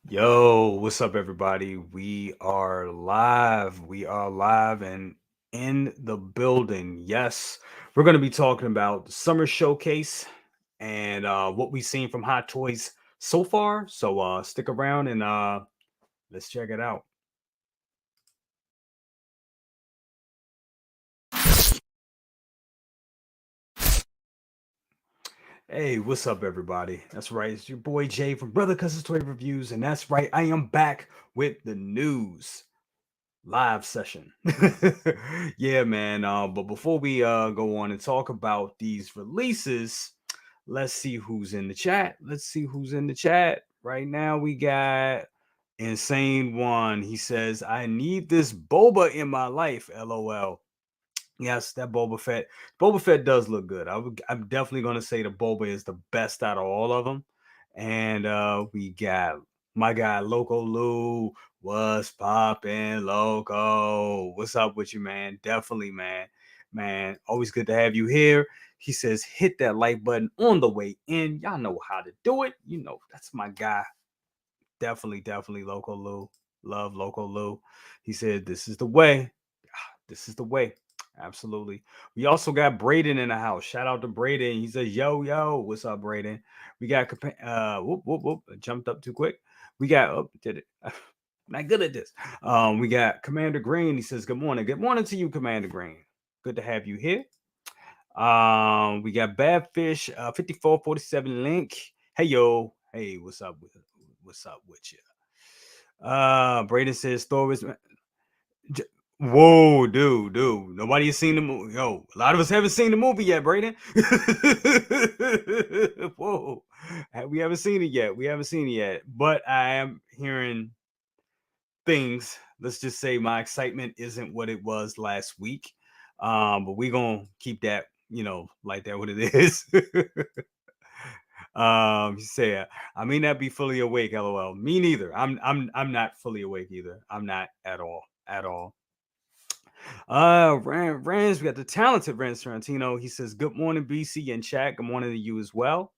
Yo, what's up, everybody? We are live. We are live and in the building. Yes, we're going to be talking about the summer showcase and what we've seen from Hot Toys so far. So stick around and let's check it out. Hey, what's up, everybody? That's right. It's your boy Jay from Brother Cousins Toy Reviews, and that's right. I am back with the news. Live session. Yeah, man. But before we go on and talk about these releases, let's see who's in the chat. Let's see who's in the chat. Right now we got Insane One. He says, I need this boba in my life. LOL. Yes, that Boba Fett. Boba Fett does look good. I'm definitely gonna say the Boba is the best out of all of them. And we got my guy Loco Lou. What's poppin', Loco? What's up with you, man? Definitely, man. Man, always good to have you here. He says, hit that like button on the way in. Y'all know how to do it. You know, that's my guy. Definitely, Loco Lou. Love Loco Lou. He said, this is the way. This is the way. Absolutely. We also got Braden in the house. Shout out to Braden. He says, yo, yo, what's up, Braden? We got whoop, whoop, whoop. I jumped up too quick. We got did it. Not good at this. We got Commander Green. He says, good morning. Good morning to you, Commander Green. Good to have you here. We got Bad Fish, 5447 Link. Hey yo. Hey, what's up with you? Braden says Thor is J- Whoa, dude. Nobody has seen the movie. Yo, a lot of us haven't seen the movie yet, Brayden. Whoa. We haven't seen it yet. We haven't seen it yet. But I am hearing things. Let's just say my excitement isn't what it was last week. But we're gonna keep that, like that what it is. He said, I may not be fully awake, lol. Me neither. I'm not fully awake either. I'm not at all. At all. Rans, we got the talented Rans Tarantino. He says, good morning, BC and chat. Good morning to you as well.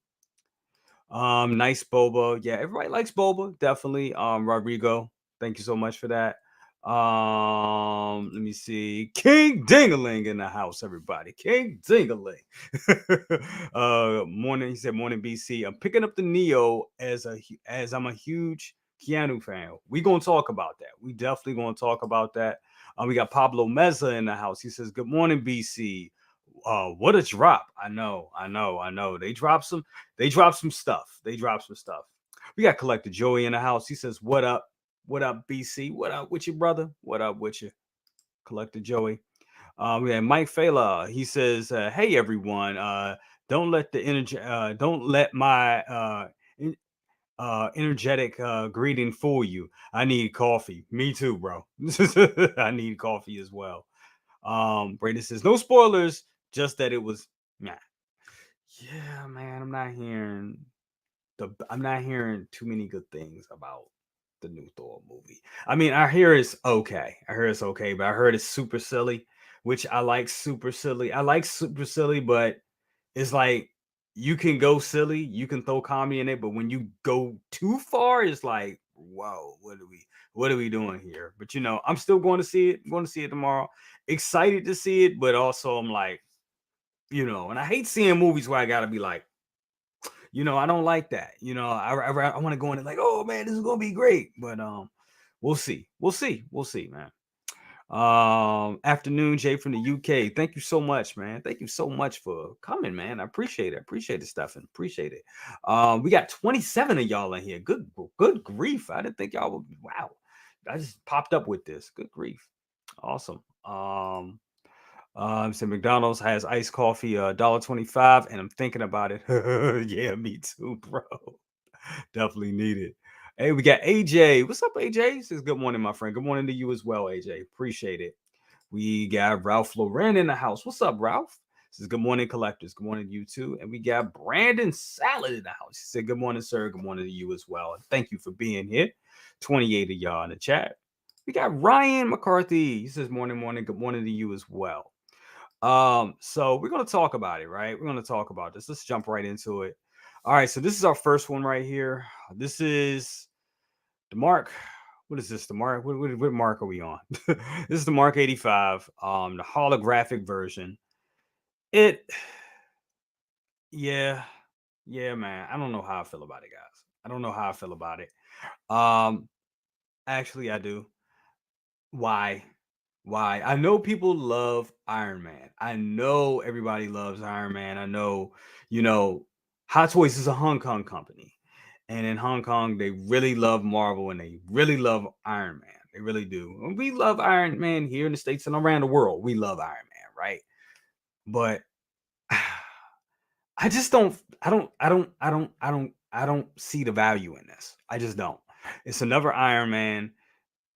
Nice Boba. Yeah, everybody likes Boba, definitely. Rodrigo, thank you so much for that. Let me see. King Dingaling in the house, everybody. King Dingaling. Morning, he said, morning, BC. I'm picking up the Neo as I'm a huge Keanu fan. We gonna talk about that. We definitely gonna talk about that. We got Pablo Meza in the house. He says, good morning, BC. What a drop. I know. They dropped some stuff. They dropped some stuff. We got Collector Joey in the house. He says, what up? What up, BC? What up with you, brother? What up with you? Collector Joey. We have Mike Fela. He says, hey everyone. Don't let my in, energetic greeting fool you. I need coffee. Me too, bro. I need coffee as well. Brady says, no spoilers, just that it was nah. Yeah, man, I'm not hearing too many good things about the new Thor movie. I mean, I hear it's okay. I hear it's okay, but I heard it's super silly, which I like super silly. I like super silly, but it's like you can go silly, you can throw comedy in it, but when you go too far, it's like, whoa, what are we doing here? But I'm still going to see it. I'm going to see it tomorrow. Excited to see it, but also I'm like, and I hate seeing movies where I gotta be like, I don't like that. I want to go in and like, oh man, this is gonna be great. But we'll see, man. Afternoon, Jay from the UK. Thank you so much, man. Thank you so much for coming, man. I appreciate it. Appreciate it, Stefan. Appreciate it. We got 27 of y'all in here. Good grief. I didn't think y'all would. Wow. I just popped up with this. Good grief. Awesome. So McDonald's has iced coffee, $1.25, and I'm thinking about it. Yeah, me too, bro. Definitely need it. Hey, we got AJ. What's up, AJ? He says, good morning, my friend. Good morning to you as well, AJ. Appreciate it. We got Ralph Lauren in the house. What's up, Ralph? Says good morning, collectors. Good morning to you too. And we got Brandon Salad in the house. He said, good morning, sir. Good morning to you as well. And thank you for being here. 28 of y'all in the chat. We got Ryan McCarthy. He says, morning. Good morning to you as well. So we're gonna talk about it, right? We're gonna talk about this. Let's jump right into it. All right, so this is our first one right here. This is The Mark, what is this? The Mark, what Mark are we on? This is the Mark 85, the holographic version. It, yeah, yeah, man. I don't know how I feel about it, guys. I don't know how I feel about it. Um, Actually, I do. Why? Why? I know people love Iron Man. I know everybody loves Iron Man. I know, you know, Hot Toys is a Hong Kong company. And in Hong Kong, they really love Marvel and they really love Iron Man. They really do. And we love Iron Man here in the States and around the world. We love Iron Man, right? But I just don't I don't see the value in this. I just don't. It's another Iron Man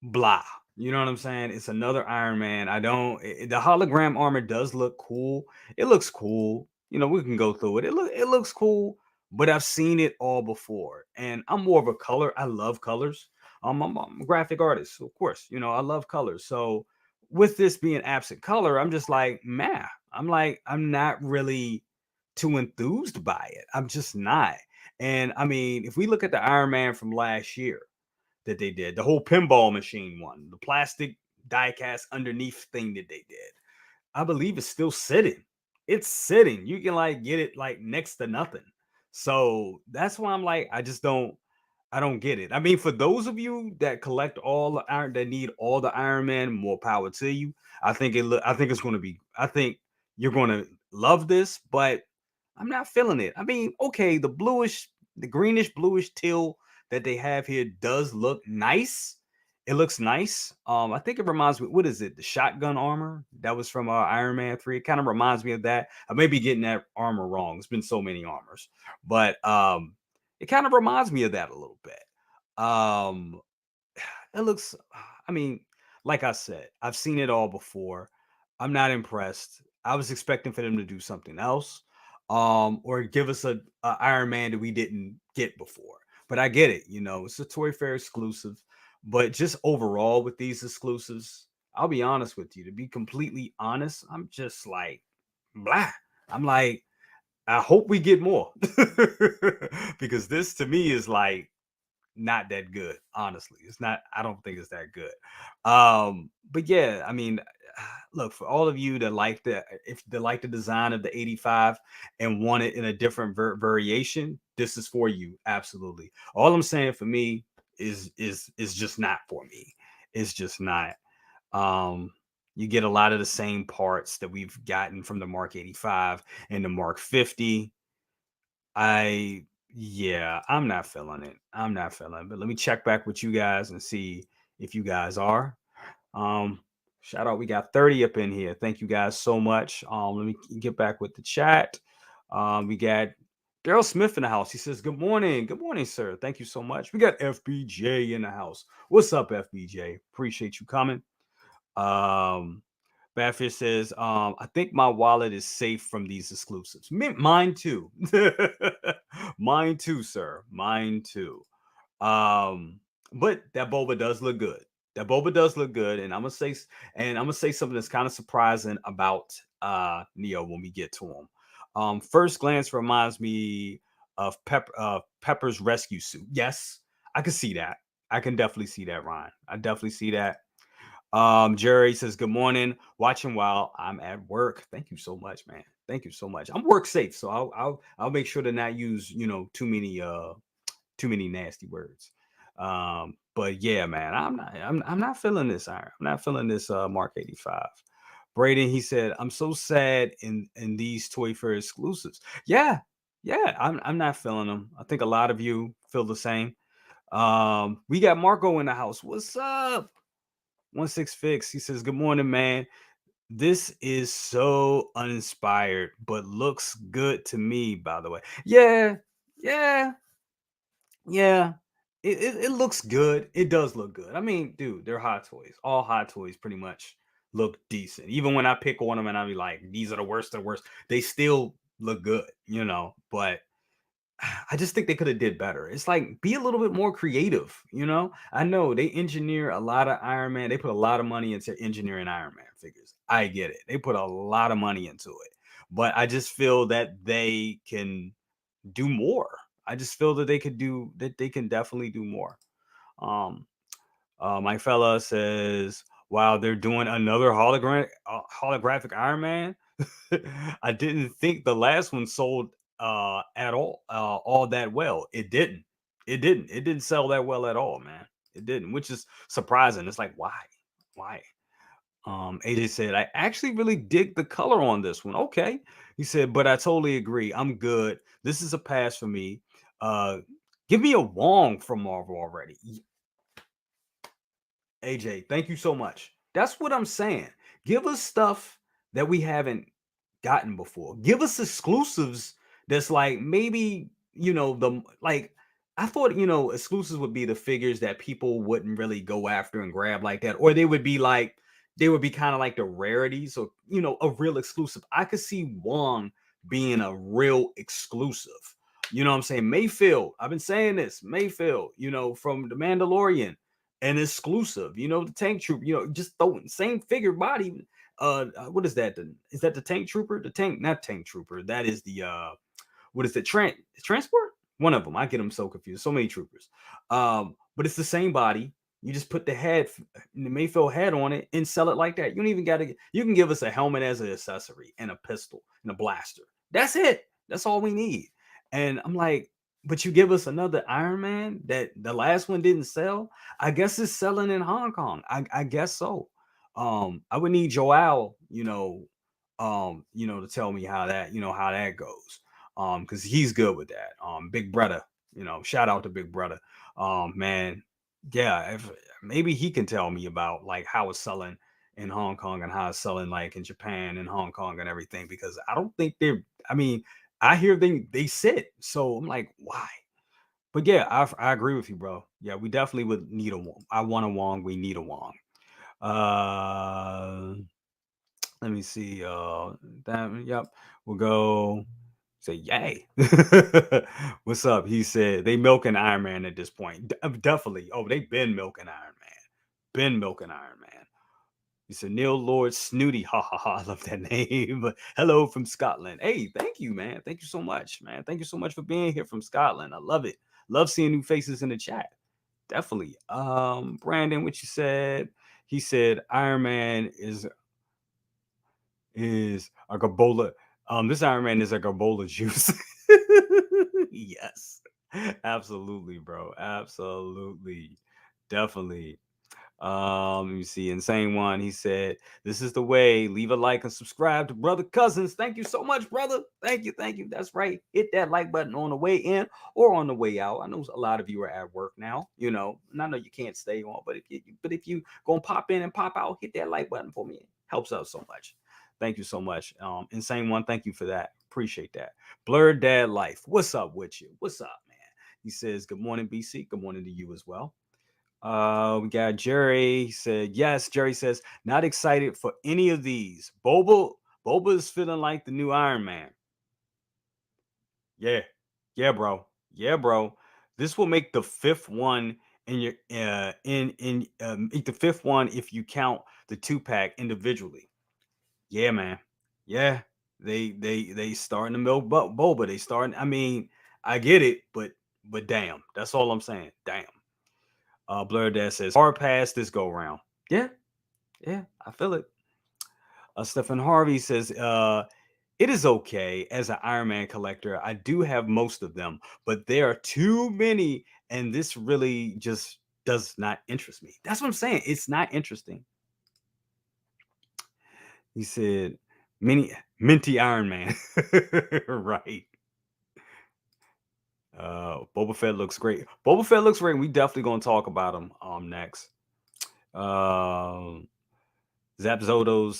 blah. You know what I'm saying? It's another Iron Man. I don't. The hologram armor does look cool. It looks cool. You know, we can go through it. It looks cool, but I've seen it all before, and I'm more of a color. I love colors. I'm a graphic artist, so of course. You know, I love colors. So with this being absent color, I'm just like, man. I'm like, I'm not really too enthused by it. I'm just not. And I mean, if we look at the Iron Man from last year that they did, the whole pinball machine one, the plastic diecast underneath thing that they did. I believe it's still sitting. It's sitting. You can like get it like next to nothing. So that's why I'm like, I don't get it. I mean, for those of you that collect all the iron that need all the Iron Man, more power to you. I think it's gonna be I think you're gonna love this, but I'm not feeling it. I mean, okay, the greenish bluish teal that they have here does look nice. It looks nice. I think it reminds me. What is it? The shotgun armor that was from Iron Man 3. It kind of reminds me of that. I may be getting that armor wrong. It's been so many armors, but it kind of reminds me of that a little bit. It looks. I mean, like I said, I've seen it all before. I'm not impressed. I was expecting for them to do something else, or give us a Iron Man that we didn't get before. But I get it. You know, it's a Toy Fair exclusive. But just overall with these exclusives, I'll be honest with you. To be completely honest, I'm just like blah. I'm like, I hope we get more because this to me is like not that good. Honestly, it's not. I don't think it's that good. But yeah, I mean, look, for all of you that like the if they like the design of the 85 and want it in a different variation, this is for you. Absolutely. All I'm saying for me is just not for me. It's just not. Um, you get a lot of the same parts that we've gotten from the Mark 85 and the Mark 50. I Yeah, I'm not feeling it. I'm not feeling it. But let me check back with you guys and see if you guys are. Um, Shout out, we got 30 up in here. Thank you guys so much. Let me get back with the chat. We got Daryl Smith in the house. He says, Good morning. Good morning, sir. Thank you so much. We got FBJ in the house. What's up, FBJ? Appreciate you coming. Um, Badfish says, I think my wallet is safe from these exclusives. Mine too. Mine too, sir. Mine too. Um, but that boba does look good. That boba does look good, and I'm gonna say something that's kind of surprising about Neo when we get to him. First glance reminds me of Pepper's rescue suit. Yes, I can see that. I can definitely see that, Ryan. I definitely see that. Jerry says, Good morning. Watching while I'm at work. Thank you so much, man. Thank you so much. I'm work safe, so I'll make sure to not use, too many nasty words. But yeah, man, I'm not feeling this iron. I'm not feeling this Mark 85. Braden, he said, I'm so sad in these Toy Fair exclusives. Yeah, yeah, I'm not feeling them. I think a lot of you feel the same. We got Marco in the house. What's up? 16 Fix. He says, Good morning, man. This is so uninspired, but looks good to me, by the way. Yeah, yeah, yeah. It looks good. It does look good. I mean, dude, they're Hot Toys. All Hot Toys pretty much look decent. Even when I pick on them and I be like, these are the worst of the worst, they still look good, But I just think they could have did better. It's like be a little bit more creative, I know they engineer a lot of Iron Man. They put a lot of money into engineering Iron Man figures. I get it. They put a lot of money into it. But I just feel that they can do more. I just feel that they can definitely do more. Um, my fella says, "Wow, they're doing another holographic Iron Man." I didn't think the last one sold at all that well. It didn't. It didn't. It didn't sell that well at all, man. It didn't, which is surprising. It's like, why? Why? AJ said, I actually really dig the color on this one. Okay. He said, but I totally agree. I'm good. This is a pass for me. Uh Give me a Wong from Marvel already. AJ, thank you so much. That's what I'm saying. Give us stuff that we haven't gotten before. Give us exclusives that's like maybe, the like I thought, exclusives would be the figures that people wouldn't really go after and grab like that, or they would be kind of like the rarities or a real exclusive. I could see Wong being a real exclusive. You know what I'm saying? Mayfield, I've been saying this, Mayfield, from The Mandalorian, an exclusive, the tank troop, just throwing same figure body. What is that? Is that the tank trooper? The tank, not tank trooper. That is the what is it? Transport? One of them. I get them so confused. So many troopers. But it's the same body. You just put the Mayfield head on it and sell it like that. You don't even got to. You can give us a helmet as an accessory and a pistol and a blaster. That's it. That's all we need. And I'm like, but you give us another Iron Man that the last one didn't sell. I guess it's selling in Hong Kong. I guess so. I would need Joel, to tell me how that goes. Because he's good with that. Big brother, shout out to Big brother. Man, yeah, if maybe he can tell me about like how it's selling in Hong Kong and how it's selling like in Japan and Hong Kong and everything. Because I don't think they're. I mean, I hear they sit, so I'm like, why? But yeah, I agree with you, bro. Yeah, we definitely would need a Wong. I want a Wong. We need a Wong. Uh, Let me see. That yep. We'll go say yay. What's up? He said they milking Iron Man at this point. Definitely. Oh, they've been milking Iron Man. Been milking Iron Man. He said Neil Lord Snooty. Ha ha ha. I love that name. Hello from Scotland. Hey, thank you, man. Thank you so much, man. Thank you so much for being here from Scotland. I love it. Love seeing new faces in the chat. Definitely. Brandon, what you said? He said Iron Man is a Gabola. This Iron Man is a Gabola juice. Yes, absolutely, bro. Absolutely, definitely. Let me see. Insane one. He said, "This is the way. Leave a like and subscribe to Brother Cousins." Thank you so much, brother. Thank you, thank you. That's right. Hit that like button on the way in or on the way out. I know a lot of you are at work now, and I know you can't stay on, but if you gonna pop in and pop out, hit that like button for me. It helps out so much. Thank you so much. Insane one. Thank you for that. Appreciate that. Blurred Dad Life. What's up with you? What's up, man? He says, "Good morning, BC. Good morning to you as well." We got Jerry. He said, yes. Jerry says, not excited for any of these. Boba is feeling like the new Iron Man. Yeah. Yeah, bro. Yeah, bro. This will make the fifth one in your make the fifth one if you count the 2-pack individually. Yeah, man. Yeah. They starting to milk Boba. They starting. I mean, I get it, but damn. That's all I'm saying. Damn. Blur Dad says hard pass this go round. Yeah, yeah, I feel it. Stephen Harvey says, it is okay as an Iron Man collector. I do have most of them, but there are too many, and this really just does not interest me. That's what I'm saying. It's not interesting. He said, minty Iron Man. Right. Boba Fett looks great. Boba Fett looks great. We definitely gonna talk about him next. Um Zapdos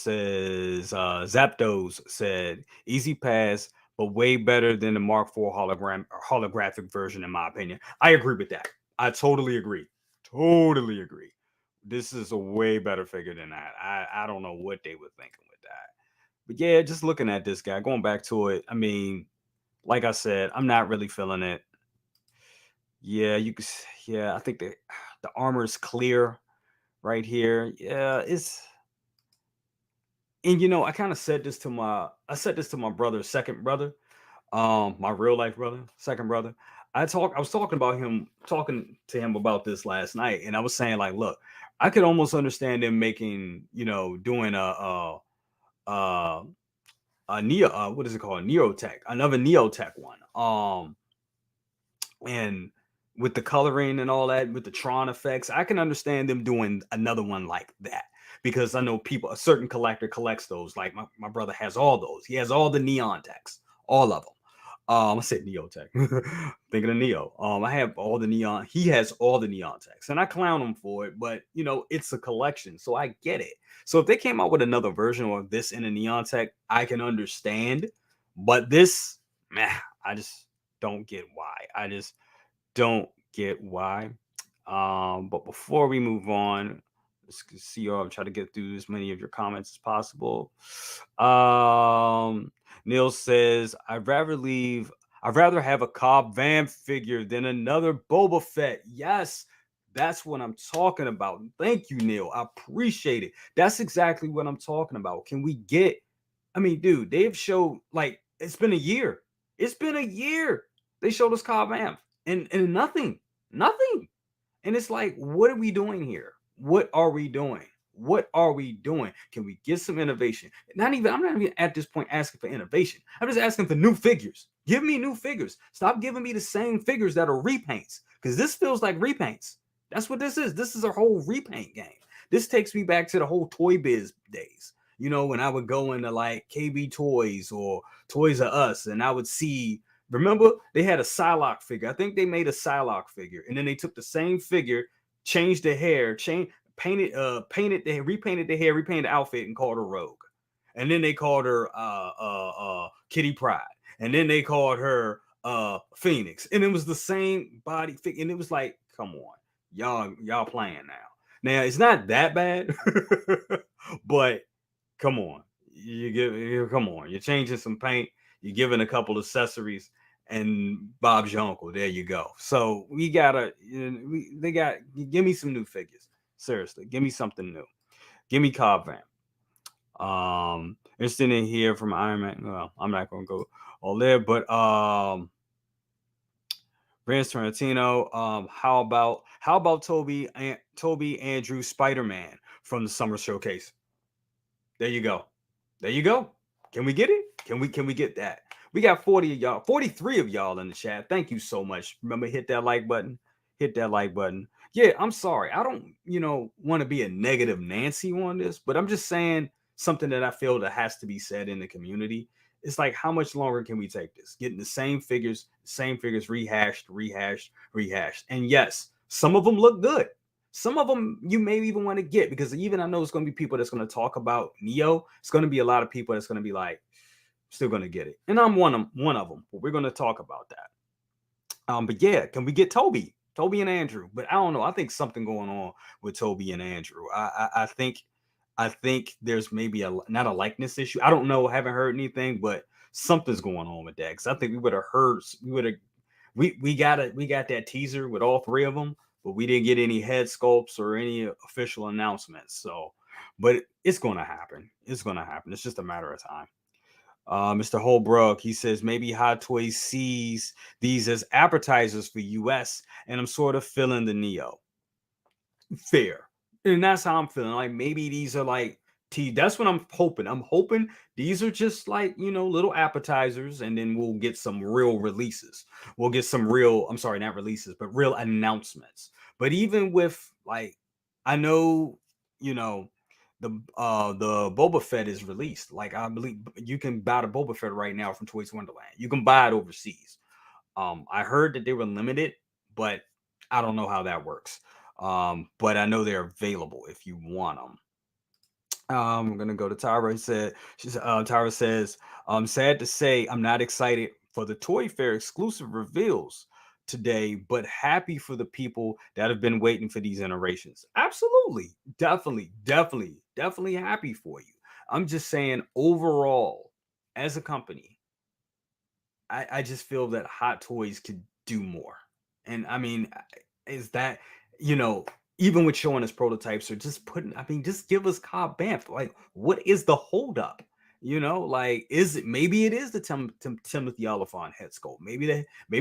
said easy pass, but way better than the Mark IV holographic version, in my opinion. I agree with that. I totally agree. Totally agree. This is a way better figure than that. I don't know what they were thinking with that. But yeah, just looking at this guy, going back to it, I mean, like I said, I'm not really feeling it. Yeah, I think the armor is clear right here. Yeah, it's and I kind of said this to my brother, second brother, my real life brother, second brother. I was talking to him about this last night, and I was saying like, look, I could almost understand them making, doing uh a neo, what is it called, neotech, another neotech one, and with the coloring and all that, with the Tron effects, I can understand them doing another one like that, because I know people, a certain collector collects those. Like my brother has all those. He has all the neon techs, all of them. I said Neotech. Thinking of Neo. I have all the neon. He has all the neon techs, and I clown him for it. But it's a collection, so I get it. So if they came out with another version of this in a neon tech, I can understand. But this, meh, I just don't get why. I just don't get why. But before we move on, let's see y'all. I'm trying to get through as many of your comments as possible. Neil says, I'd rather have a Cobb Vanth figure than another Boba Fett. Yes, that's what I'm talking about. Thank you, Neil. I appreciate it. That's exactly what I'm talking about. Can we get, I mean, dude, they've showed, like, it's been a year. It's been a year. They showed us Cobb Vanth and nothing. And it's like, what are we doing here? What are we doing? What are we doing? Can we get some innovation? I'm not even at this point asking for innovation. I'm just asking for new figures. Give me new figures. Stop giving me the same figures that are repaints, because this feels like repaints. That's what this is. This is a whole repaint game. This takes me back to the whole Toy Biz days. When I would go into like KB Toys or Toys R Us, and I would see, remember, they had a Psylocke figure. I think they made a Psylocke figure, and then they took the same figure, changed the hair, repainted the hair, repainted the outfit, and called her Rogue. And then they called her Kitty Pryde, and then they called her Phoenix, and it was the same body figure, and it was like, come on, y'all playing now. Now it's not that bad, but come on, come on, you're changing some paint, you're giving a couple accessories, and Bob's your uncle. There you go. So we gotta, they got, give me some new figures. Seriously, give me something new. Give me Cobb Vanth. Interested in here from Iron Man. Well, I'm not gonna go all there, but Vince Tarantino. How about Toby Andrew Spider Man from the Summer Showcase? There you go. There you go. Can we get it? Can we get that? We got 40 of y'all, 43 of y'all in the chat. Thank you so much. Remember, hit that like button. Hit that like button. Yeah, I'm sorry. I don't, want to be a negative Nancy on this, but I'm just saying something that I feel that has to be said in the community. It's like, how much longer can we take this? Getting the same figures rehashed. And yes, some of them look good. Some of them you may even want to get, because even I know it's going to be people that's going to talk about Neo. It's going to be a lot of people that's going to be like, still going to get it. And I'm one of them, but we're going to talk about that. But yeah, can we get Toby and Andrew? But I don't know. I think something going on with Toby and Andrew. I think there's maybe not a likeness issue. I don't know. I haven't heard anything, but something's going on with that. Because I think we would have heard. We got that teaser with all three of them, but we didn't get any head sculpts or any official announcements. So, but it's going to happen. It's going to happen. It's just a matter of time. Mr. Holbrook, he says maybe Hot Toys sees these as appetizers for US, and I'm sort of feeling the Neo. Fair. And that's how I'm feeling. Like, maybe these are like that's what I'm hoping. I'm hoping these are just like, little appetizers, and then we'll get some real releases. We'll get some real, I'm sorry, not releases, but real announcements. But even with, like, I know, the Boba Fett is released. Like, I believe you can buy the Boba Fett right now from Toys Wonderland. You can buy it overseas. I heard that they were limited, but I don't know how that works. But I know they're available if you want them. I'm gonna go to Tyra. Tyra says, sad to say, I'm not excited for the Toy Fair exclusive reveals today, but happy for the people that have been waiting for these iterations. Absolutely, definitely happy for you. I'm just saying, overall, as a company, I just feel that Hot Toys could do more. And I mean, is that, even with showing us prototypes or just just give us Cobb Vanth. Like, what is the holdup? Like, is it, maybe it is the Timothy Oliphant head sculpt. Maybe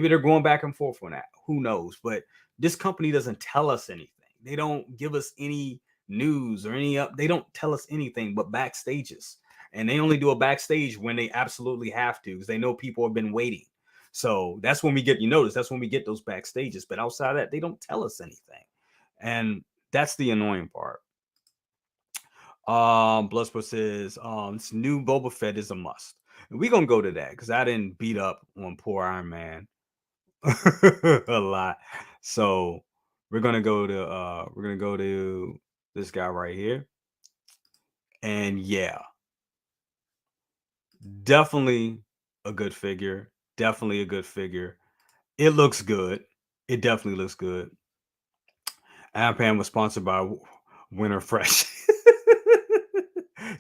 they're going back and forth on that. Who knows? But this company doesn't tell us anything. They don't give us any news or any up. They don't tell us anything but backstages, and they only do a backstage when they absolutely have to, because they know people have been waiting. So that's when we get, that's when we get those backstages. But outside of that, they don't tell us anything, and that's the annoying part. Bloodsport says, this new Boba Fett is a must. And we're gonna go to that because I didn't beat up on poor Iron Man a lot. So we're gonna go to this guy right here. And yeah, definitely a good figure. Definitely a good figure. It looks good. It definitely looks good. Pan was sponsored by Winter Fresh.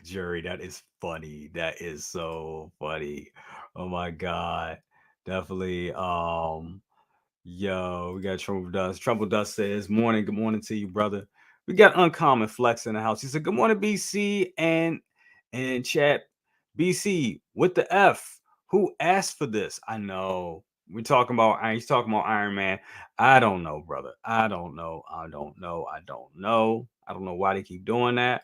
Jury, that is funny. That is so funny. Oh my god. Definitely. Yo, we got Trumple Dust. Trumple Dust says, morning, good morning to you, brother. We got Uncommon Flex in the house. He said, good morning, BC, and chat. BC with the F. Who asked for this? I know. We're talking about he's talking about Iron Man. I don't know, brother. I don't know. I don't know. I don't know. I don't know why they keep doing that.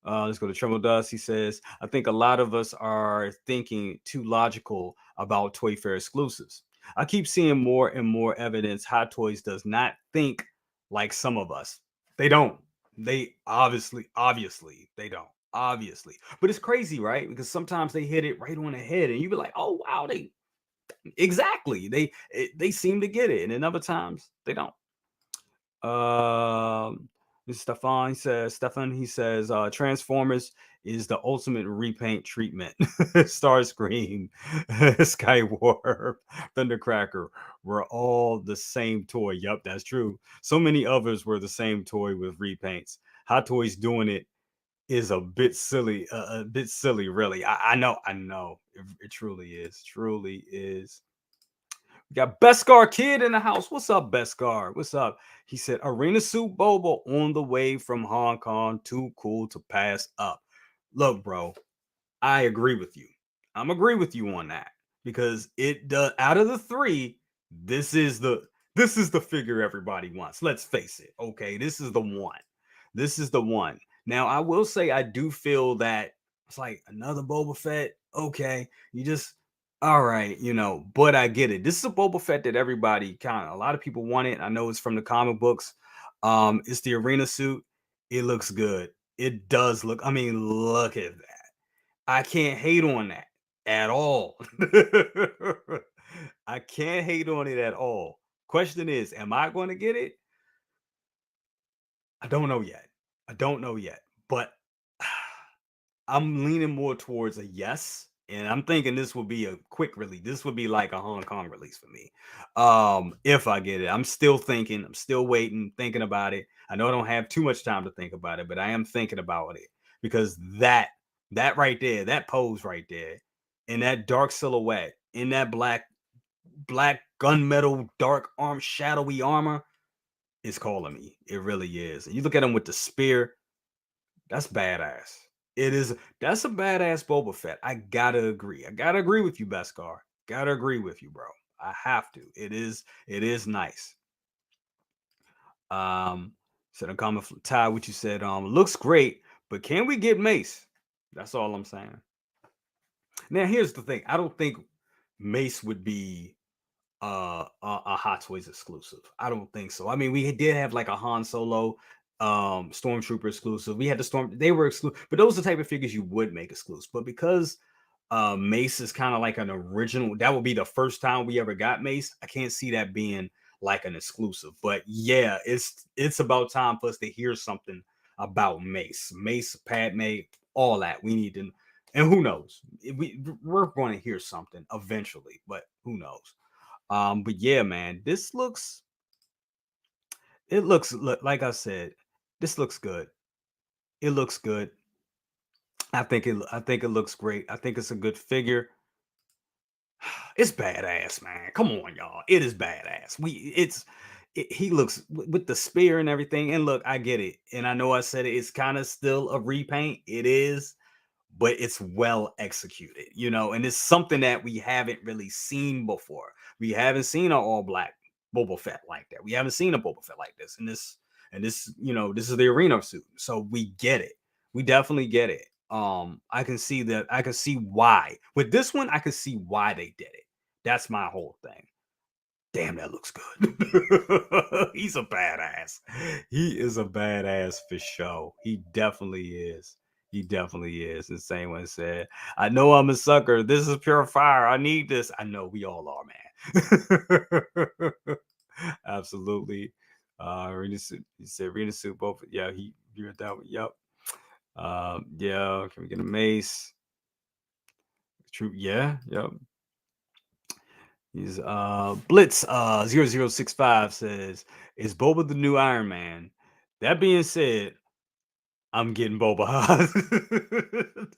Let's go to Tremble Dust. He says, I think a lot of us are thinking too logical about Toy Fair exclusives. I keep seeing more and more evidence Hot Toys does not think like some of us. They don't. They obviously, they don't. Obviously. But it's crazy, right? Because sometimes they hit it right on the head and you be like, oh wow, they exactly. They seem to get it. And then other times they don't. Um, Stefan, he says, Transformers is the ultimate repaint treatment. Starscream, Skywarp, Thundercracker were all the same toy. Yup, that's true. So many others were the same toy with repaints. Hot Toys doing it is a bit silly, really. I know. It truly is. We got Beskar Kid in the house. What's up, Beskar? What's up? He said, Arena Suit Boba on the way from Hong Kong. Too cool to pass up. Look, bro, I agree with you. I'm agree with you on that because it does. Out of the three, this is the this is the figure everybody wants. Let's face it. Okay, this is the one. This is the one. Now, I will say I do feel that it's like another Boba Fett. Okay, you just all right, but I get it. This is a Boba Fett that everybody kind of a lot of people want it. I know it's from the comic books. It's the arena suit. It looks good. It does look. I mean, look at that. I can't hate on that at all. I can't hate on it at all. Question is, am I going to get it? I don't know yet. I don't know yet, but I'm leaning more towards a yes. And I'm thinking this will be a quick release. This would be like a Hong Kong release for me. If I get it. I'm still thinking, I'm still waiting, thinking about it. I know I don't have too much time to think about it, but I am thinking about it because that right there, that pose right there, in that dark silhouette, in that black gunmetal dark shadowy armor is calling me. It really is. And you look at him with the spear, that's badass. It is. That's a badass Boba Fett. I gotta agree. I gotta agree with you, Beskar. Gotta agree with you, bro. I have to. It is. It is nice. Said a comment from Ty, what you said. Looks great, but can we get Mace? That's all I'm saying. Now, here's the thing. I don't think Mace would be a Hot Toys exclusive. I don't think so. I mean, we did have like a Han Solo Stormtrooper exclusive. We had the they were exclusive, but those are the type of figures you would make exclusive. But because Mace is kind of like an original, that would be the first time we ever got Mace. I can't see that being like an exclusive. But yeah, it's about time for us to hear something about Mace, Padme, all that. We need to, and who knows? We're going to hear something eventually, but who knows? But yeah, man, like I said, this looks good. It looks good. I think it looks great. I think it's a good figure. It's badass, man. Come on, y'all. It is badass. He looks with the spear and everything. And look, I get it. And I know I said it's kind of still a repaint. It is, but it's well executed, and it's something that we haven't really seen before. We haven't seen an all black Boba Fett like that. We haven't seen a Boba Fett like this. This is the arena suit. So we get it. We definitely get it. I can see that. I can see why. With this one, I can see why they did it. That's my whole thing. Damn, that looks good. He's a badass. He is a badass for sure. He definitely is. He definitely is. The same one said, I know I'm a sucker. This is pure fire. I need this. I know we all are, man. Absolutely. Arena suit. He said arena suit both. Yeah, he read that one. Yep. Yeah, can we get a mace? True. Yeah, yep. He's Blitz 0065 says, is Boba the new Iron Man? That being said, I'm getting Boba.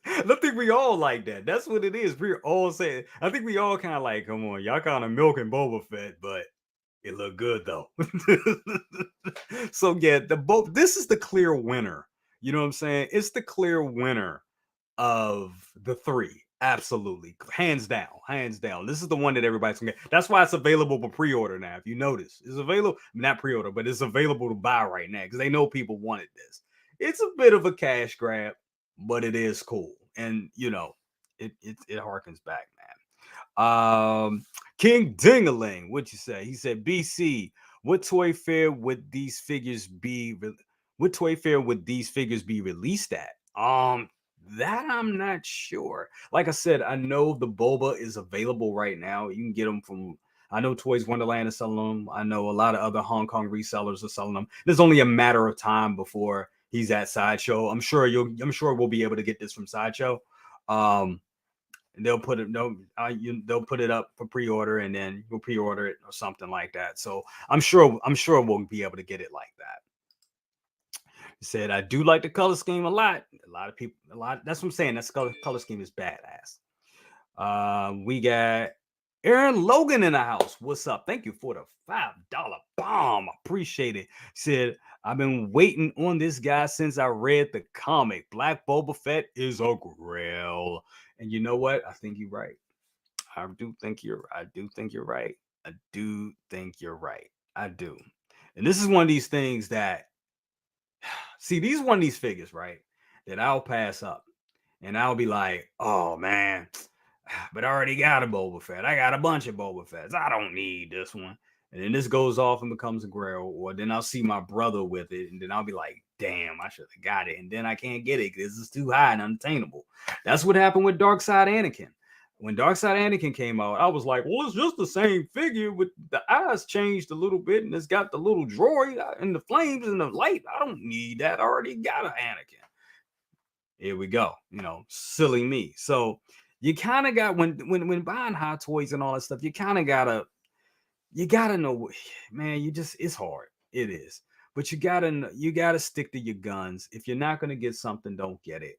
I think we all like that. That's what it is. We're all saying, I think we all kind of like, come on, y'all kind of milking Boba Fett, but it looked good though. So yeah, this is the clear winner. You know what I'm saying? It's the clear winner of the three. Absolutely. Hands down. Hands down. This is the one that everybody's gonna get. That's why it's available for pre-order now. If you notice, it's available, not pre-order, but it's available to buy right now because they know people wanted this. It's a bit of a cash grab, but it is cool. And it harkens back, man. King Dingaling, what'd you say? He said, BC, what toy fair would these figures be? What toy fair would these figures be released at? That I'm not sure. Like I said, I know the Boba is available right now. You can get them from. I know Toys Wonderland is selling them. I know a lot of other Hong Kong resellers are selling them. There's only a matter of time before he's at Sideshow. I'm sure we'll be able to get this from Sideshow. Um, they'll put it they'll put it up for pre-order and then you'll pre-order it or something like that. So I'm sure we'll be able to get it like that. He said, I do like the color scheme a lot. A lot of people, that's what I'm saying. That color scheme is badass. We got Aaron Logan in the house. What's up? Thank you for the $5 bomb. Appreciate it. He said, I've been waiting on this guy since I read the comic. Black Boba Fett is a grail. And you know what? I think you're right. I do think you're right. I do think you're right. I do. And this is one of these things that see, these one of these figures, right? That I'll pass up. And I'll be like, oh man, but I already got a Boba Fett. I got a bunch of Boba Fetts. I don't need this one. And then this goes off and becomes a grail. Or then I'll see my brother with it. And then I'll be like, damn, I should have got it. And then I can't get it because it's too high and unattainable. That's what happened with Dark Side Anakin. When Dark Side Anakin came out, I was like, well, it's just the same figure with the eyes changed a little bit. And it's got the little droid and the flames and the light. I don't need that. I already got an Anakin. Here we go. Silly me. So you kind of got when buying hot toys and all that stuff, you kind of gotta know, man. It's hard. It is, but you gotta stick to your guns. If you're not gonna get something, don't get it.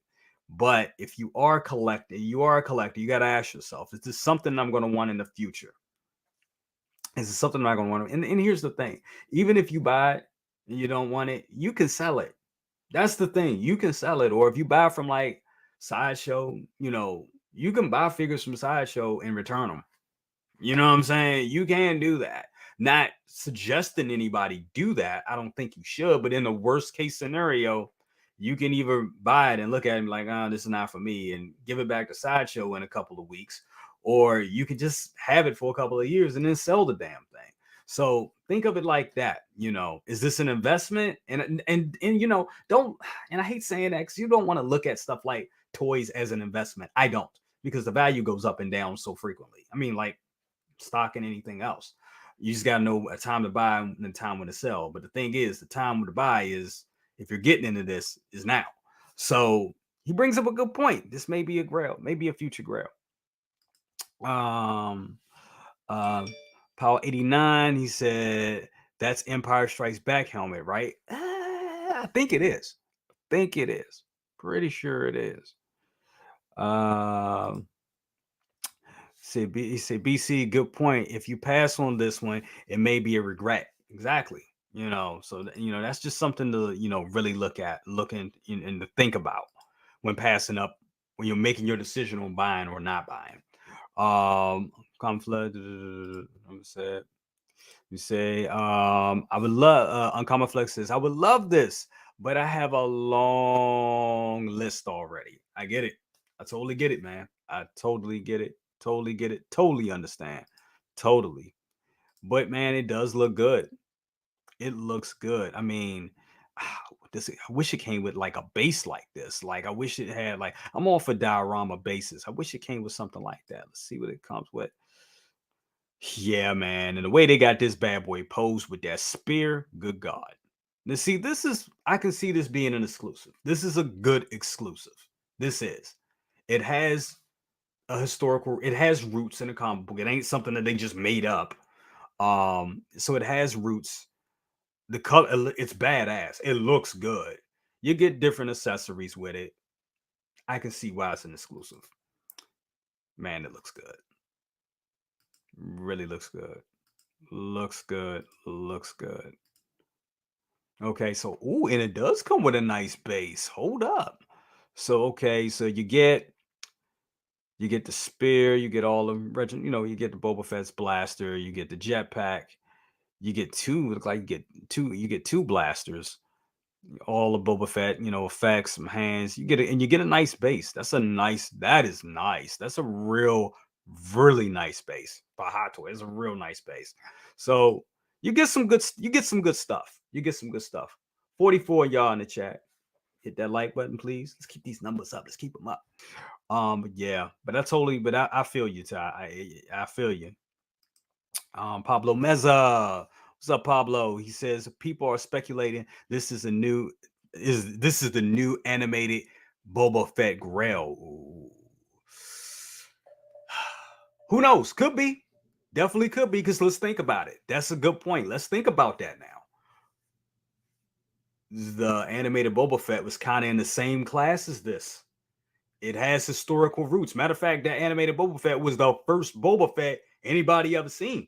But if you are collecting, you gotta ask yourself: is this something I'm gonna want in the future? Is this something I'm not gonna want? And here's the thing: even if you buy it and you don't want it, you can sell it. That's the thing. You can sell it, or if you buy from like Sideshow, you can buy figures from Sideshow and return them. You know what I'm saying? You can do that. Not suggesting anybody do that. I don't think you should, but in the worst case scenario, you can either buy it and look at it like, oh, this is not for me, and give it back to Sideshow in a couple of weeks, or you can just have it for a couple of years and then sell the damn thing. So think of it like that. Is this an investment? And don't. And I hate saying that because you don't want to look at stuff like toys as an investment. I don't, because the value goes up and down so frequently. I mean, like stock and anything else. You just gotta know a time to buy and a time when to sell. But the thing is, the time to buy is, if you're getting into this, is now. So he brings up a good point. This may be a grail, maybe a future grail. Um, uh, Power 89, he said that's Empire Strikes Back helmet, right? I think it is. Pretty sure it is. He said, BC, good point. If you pass on this one, it may be a regret. Exactly. So that's just something to really look at, and to think about when passing up when you're making your decision on buying or not buying. Conflict. I'm say. You say, I would love. Uncommon Flex says, I would love this, but I have a long list already. I get it. I totally get it, man. I totally get it. Totally get it. Totally understand. Totally. But man, it does look good. It looks good. I mean, this I wish it came with like a base like this. Like I wish it had like I'm all for diorama bases. I wish it came with something like that. Let's see what it comes with. Yeah, man. And the way they got this bad boy posed with that spear, good God. Now, see, this is I can see this being an exclusive. This is a good exclusive. This is. It has a historical, it has roots in the comic book. It ain't something that they just made up. So it has roots. The color, it's badass. It looks good. You get different accessories with it. I can see why it's an exclusive. Man, it looks good. Really looks good. Looks good. Looks good. Okay, so ooh, and it does come with a nice base. Hold up. So okay, so you get the spear, you get all the you get the Boba Fett's blaster, you get the jetpack, you get two, look like you get two blasters, all the Boba Fett, effects, some hands. You get a nice base. That is nice. That's a really nice base. For Hot Toy, it's a real nice base. So you get some good stuff. You get some good stuff. 44 y'all in the chat. Hit that like button, please. Let's keep these numbers up. Let's keep them up. But yeah, but I feel you, Ty. I feel you. Pablo Meza. What's up, Pablo? He says people are speculating this is the new animated Boba Fett Grail. Ooh. Who knows? Could be. Definitely could be, because let's think about it. That's a good point. Let's think about that now. The animated Boba Fett was kind of in the same class as this. It has historical roots. Matter of fact, that animated Boba Fett was the first Boba Fett anybody ever seen.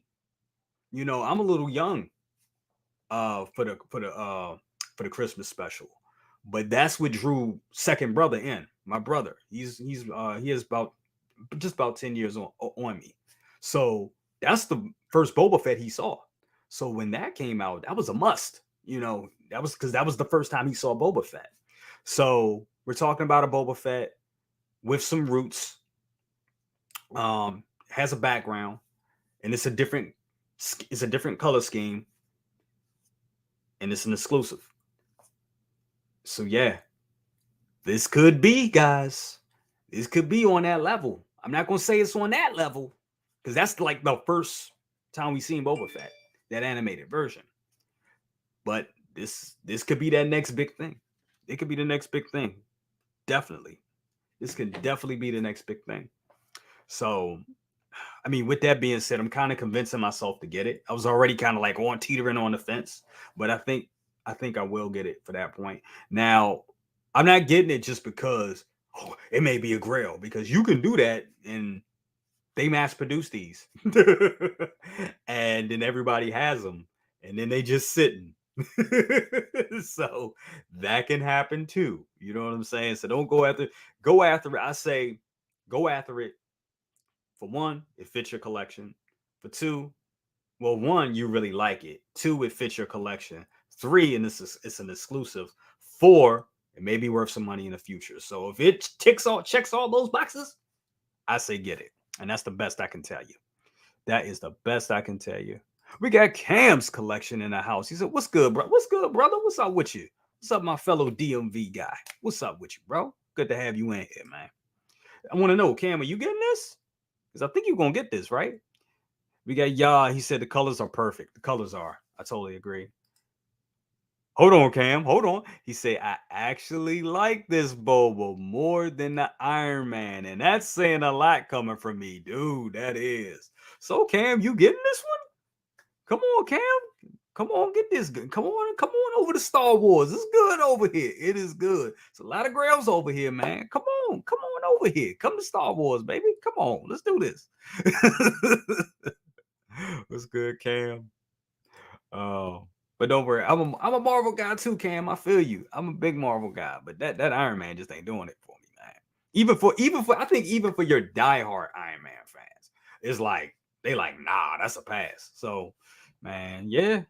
I'm a little young for the Christmas special, but that's what drew second brother in. My brother, he has about just about 10 years on me. So that's the first Boba Fett he saw. So when that came out, that was a must. That was because that was the first time he saw Boba Fett. So we're talking about a Boba Fett with some roots, has a background, and it's a different color scheme, and it's an exclusive. So yeah, this could be, guys. This could be on that level. I'm not gonna say it's on that level, because that's like the first time we seen Boba Fett, that animated version. But this could be that next big thing. It could be the next big thing. Definitely. This could definitely be the next big thing. So I mean, with that being said, I'm kind of convincing myself to get it. I was already kind of like on teetering on the fence, but I think I will get it for that point. Now, I'm not getting it just because it may be a grail, because you can do that and they mass produce these, and then everybody has them, and then they just sitting. So that can happen too. You know what I'm saying? So don't go after it. I say go after it. For one, it fits your collection. For two, well, one, you really like it. Two, it fits your collection. Three, and it's an exclusive. Four, it may be worth some money in the future. So if it checks all those boxes, I say get it. And that's the best I can tell you. That is the best I can tell you. We got Cam's collection in the house. He said, "What's good, bro? What's good, brother? What's up with you? What's up, my fellow DMV guy? What's up with you, bro? Good to have you in here, man. I want to know, Cam, are you getting this? Because I think you're gonna get this, right? We got Yah. He said the colors are perfect. The colors are. I totally agree. Hold on, Cam. Hold on. He said, I actually like this Boba more than the Iron Man. And that's saying a lot coming from me, dude. That is. So, Cam, you getting this one? Come on, Cam. Come on, get this good. Come on over to Star Wars. It's good over here. It is good. It's a lot of grails over here, man. Come on over here. Come to Star Wars, baby. Come on, let's do this. What's good, Cam? Oh, but don't worry. I'm a Marvel guy too, Cam. I feel you. I'm a big Marvel guy, but that Iron Man just ain't doing it for me, man. Even for I think even for your diehard Iron Man fans, it's like they like, nah, that's a pass. So, man, yeah.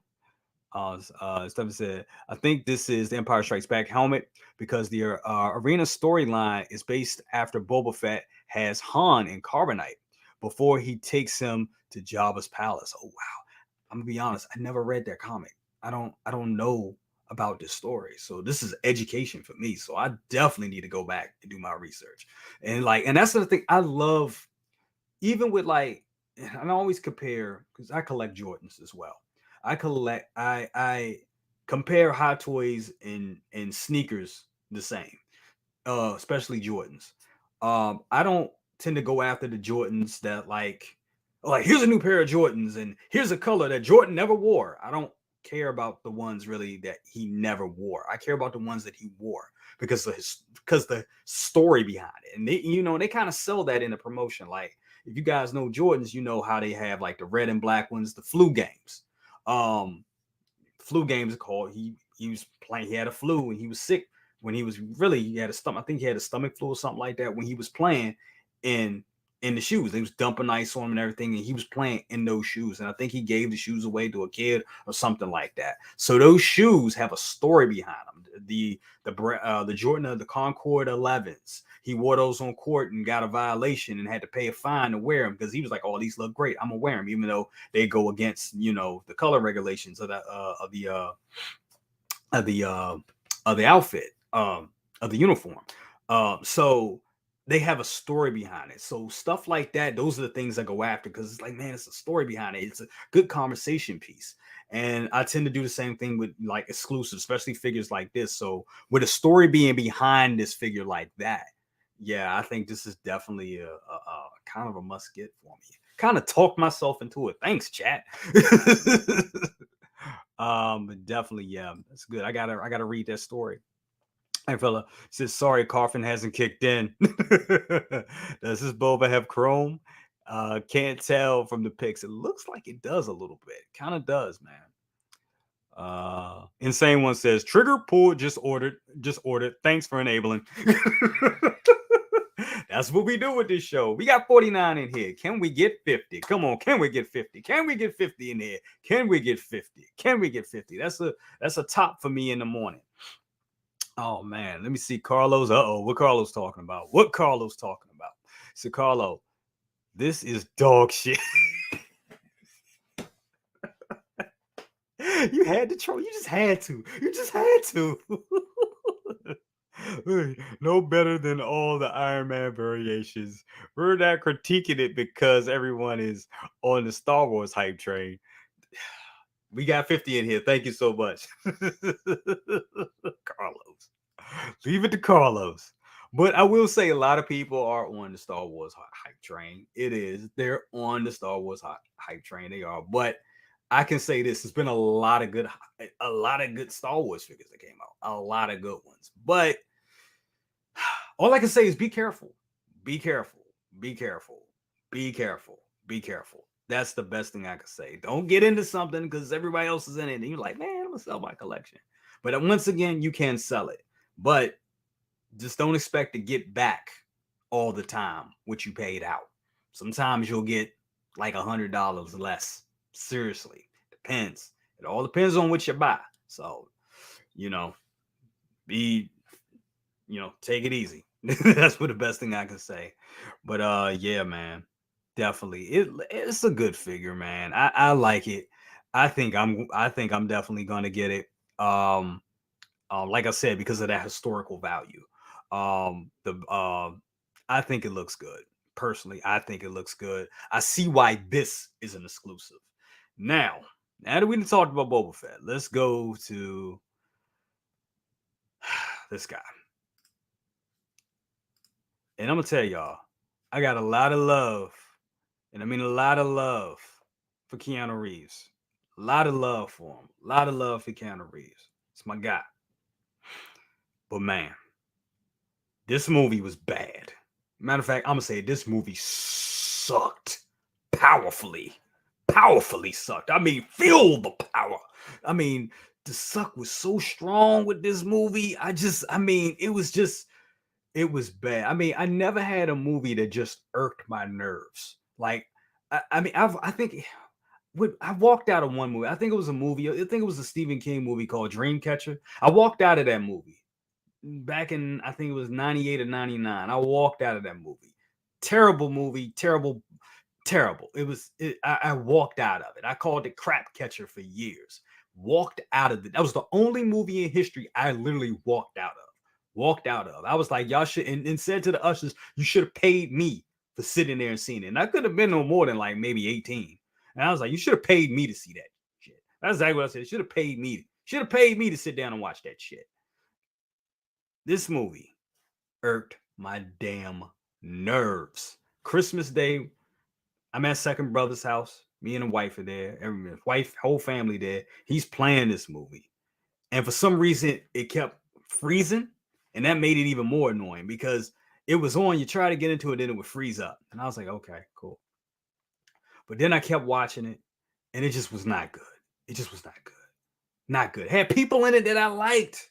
Stephen said, I think this is the Empire Strikes Back helmet because the arena storyline is based after Boba Fett has Han in carbonite before he takes him to Jabba's palace. Oh wow. I'm gonna be honest, I never read that comic. I don't know about this story. So this is education for me. So I definitely need to go back and do my research. And that's the thing I love, even with like, and I always compare because I collect Jordans as well. I compare Hot Toys and sneakers the same, especially Jordans. I don't tend to go after the Jordans that like here's a new pair of Jordans and here's a color that Jordan never wore. I don't care about the ones really that he never wore. I care about the ones that he wore because the story behind it. And they kind of sell that in the promotion. Like if you guys know Jordans, you know how they have like the red and black ones, the flu games. Um, Flu games called. He was playing. He had a flu and he was sick when he was really. He had a stomach. I think he had a stomach flu or something like that when he was playing in in the shoes. They was dumping ice on him and everything, and he was playing in those shoes. And I think he gave the shoes away to a kid or something like that. So those shoes have a story behind them. The Jordan the Concord 11s. He wore those on court and got a violation and had to pay a fine to wear them because he was like, "Oh, these look great. I'm gonna wear them," even though they go against the color regulations of the of the outfit of the uniform. So they have a story behind it. So stuff like that, those are the things I go after because it's like, man, it's a story behind it. It's a good conversation piece. And I tend to do the same thing with like exclusive, especially figures like this. So with a story being behind this figure like that, yeah, I think this is definitely a kind of a must get for me. Kind of talk myself into it. Thanks, chat. Definitely, yeah, that's good. I gotta read that story. Hey, fella says, sorry, Coffin hasn't kicked in. Does this Boba have chrome? Can't tell from the pics. It looks like it does a little bit. Kind of does, man. Insane one says, trigger pull just ordered. Thanks for enabling. That's what we do with this show. We got 49 in here. Can we get 50? Come on, can we get 50? Can we get 50 in here? Can we get 50? Can we get 50? That's a top for me in the morning. Oh man, let me see. Carlos. Uh-oh, what Carlos talking about? What Carlos talking about? So Carlo, this is dog shit. You had to troll. You just had to. You just had to. No better than all the Iron Man variations. We're not critiquing it because everyone is on the Star Wars hype train. We got 50 in here. Thank you so much. Carlos. Leave it to Carlos. But I will say a lot of people are on the Star Wars hype train. It is. They're on the Star Wars hype train. They are. But I can say this: it's been a lot of good Star Wars figures that came out. A lot of good ones. But all I can say is be careful. Be careful. Be careful. Be careful. Be careful. That's the best thing I can say. Don't get into something because everybody else is in it. And you're like, man, I'm going to sell my collection. But once again, you can sell it. But just don't expect to get back all the time what you paid out. Sometimes you'll get like $100 less. Seriously. Depends. It all depends on what you buy. So, you know, be, take it easy. That's what the best thing I can say. But yeah, man. Definitely. It's a good figure, man. I like it. I think I'm definitely gonna get it. Like I said, because of that historical value. The I think it looks good. Personally, I think it looks good. I see why this is an exclusive. Now that we talked about Boba Fett, let's go to this guy. And I'm gonna tell y'all, I got a lot of love, and I mean a lot of love for Keanu Reeves. A lot of love for him. A lot of love for Keanu Reeves. It's my guy. But man, this movie was bad. Matter of fact, I'm gonna say this movie sucked powerfully. Powerfully sucked. I mean, feel the power. I mean, the suck was so strong with this movie. It was just It was bad. I mean, I never had a movie that just irked my nerves. Like, I mean, I think I walked out of one movie. I think it was a movie. I think it was a Stephen King movie called Dreamcatcher. I walked out of that movie back in, I think it was 98 or 99. I walked out of that movie. Terrible movie. Terrible. Terrible. It was. I walked out of it. I called it Crap Catcher for years. Walked out of it. That was the only movie in history I literally walked out of. Walked out of. I was like, y'all should, and said to the ushers, you should have paid me for sitting there and seeing it. And I could have been no more than like maybe 18. And I was like, you should have paid me to see that shit. That's exactly what I said. Should have paid me. Should have paid me to sit down and watch that shit. This movie irked my damn nerves. Christmas Day, I'm at second brother's house. Me and the wife are there. Every wife, whole family there. He's playing this movie, and for some reason, it kept freezing, and that made it even more annoying because it was on. You try to get into it, then it would freeze up, and I was like, okay, cool. But then I kept watching it, and it just was not good. It just was not good. Not good. It had people in it that I liked.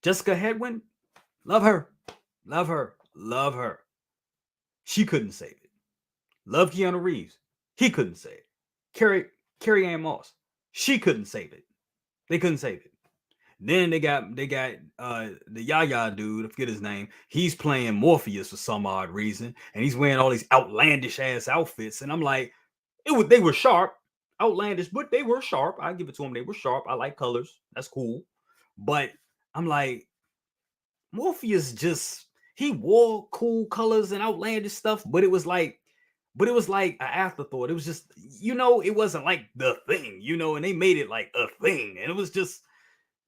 Jessica Hedwin, love her, love her, love her. She couldn't save it. Love Keanu Reeves. He couldn't save it. Carrie Ann Moss. She couldn't save it. They couldn't save it. Then they got the Yaya dude, I forget his name. He's playing Morpheus for some odd reason, and he's wearing all these outlandish ass outfits. And I'm like, they were sharp, outlandish, but they were sharp. I give it to them. They were sharp. I like colors. That's cool. But I'm like, Morpheus just he wore cool colors and outlandish stuff, but it was like an afterthought. It was just, it wasn't like the thing, and they made it like a thing. And it was just,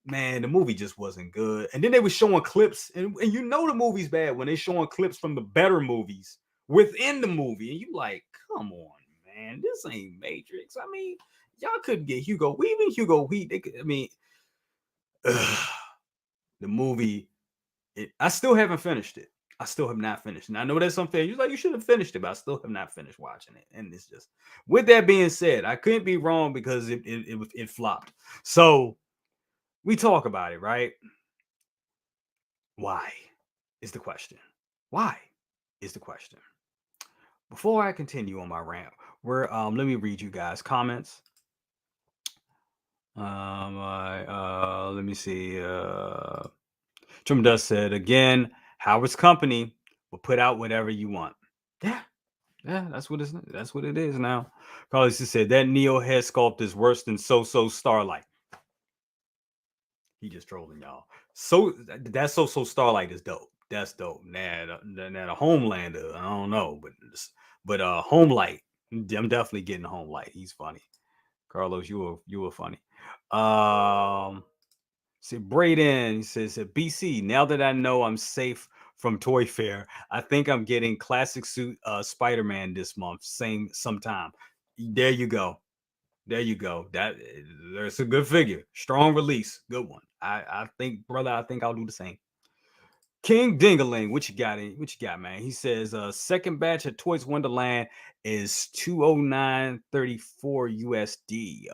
man, the movie just wasn't good. And then they were showing clips, and the movie's bad when they showing clips from the better movies within the movie. And you like, come on, man, this ain't Matrix. I mean, y'all couldn't get Hugo Weaving, Hugo Weaving. They could, I mean, the movie, I still haven't finished it. I still have not finished. And I know that's unfair. You're like, you should have finished it, but I still have not finished watching it. And it's just, with that being said, I couldn't be wrong because it flopped. So we talk about it, right? Why is the question? Why is the question? Before I continue on my rant, let me read you guys comments. Let me see. Trim Dust said again, Howard's Company will put out whatever you want. Yeah, that's what it is now. Carlos said that Neo head sculpt is worse than So Starlight. He just trolling y'all. So that So Starlight is dope. That's dope. Now the Homelander, I don't know, but Homelight, I'm definitely getting Homelight. He's funny. Carlos, you were funny. See, Braden, he says, BC, now that I know I'm safe from Toy Fair, I think I'm getting classic suit Spider-Man this month, sometime. There you go. There you go. There's a good figure. Strong release. Good one. I think, brother, I think I'll do the same. King Dingaling, what you got? What you got, man? He says, second batch of Toys Wonderland is 209.34 USD.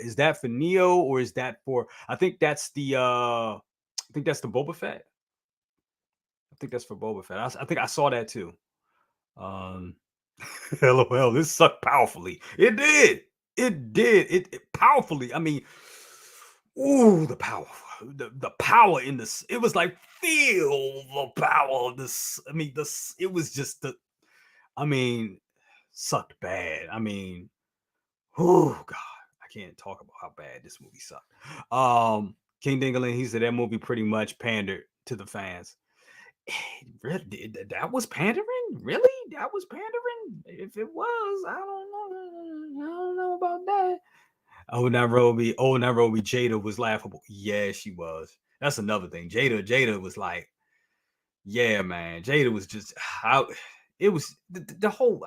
Is that for Neo or is that for? I think that's the Boba Fett. I think that's for Boba Fett. I think I saw that too. LOL, this sucked powerfully. It did. It powerfully. I mean, ooh, the power. The power in this. It was like, feel the power of this. I mean, it was just sucked bad. I mean, oh God, I can't talk about how bad this movie sucked. King Dingaling, he said that movie pretty much pandered to the fans. That was pandering? Really? That was pandering? If it was, I don't know. I don't know about that. Oh, Nairobi. Jada was laughable. Yeah, she was. That's another thing. Jada was like, yeah, man. Jada was just how it was the whole.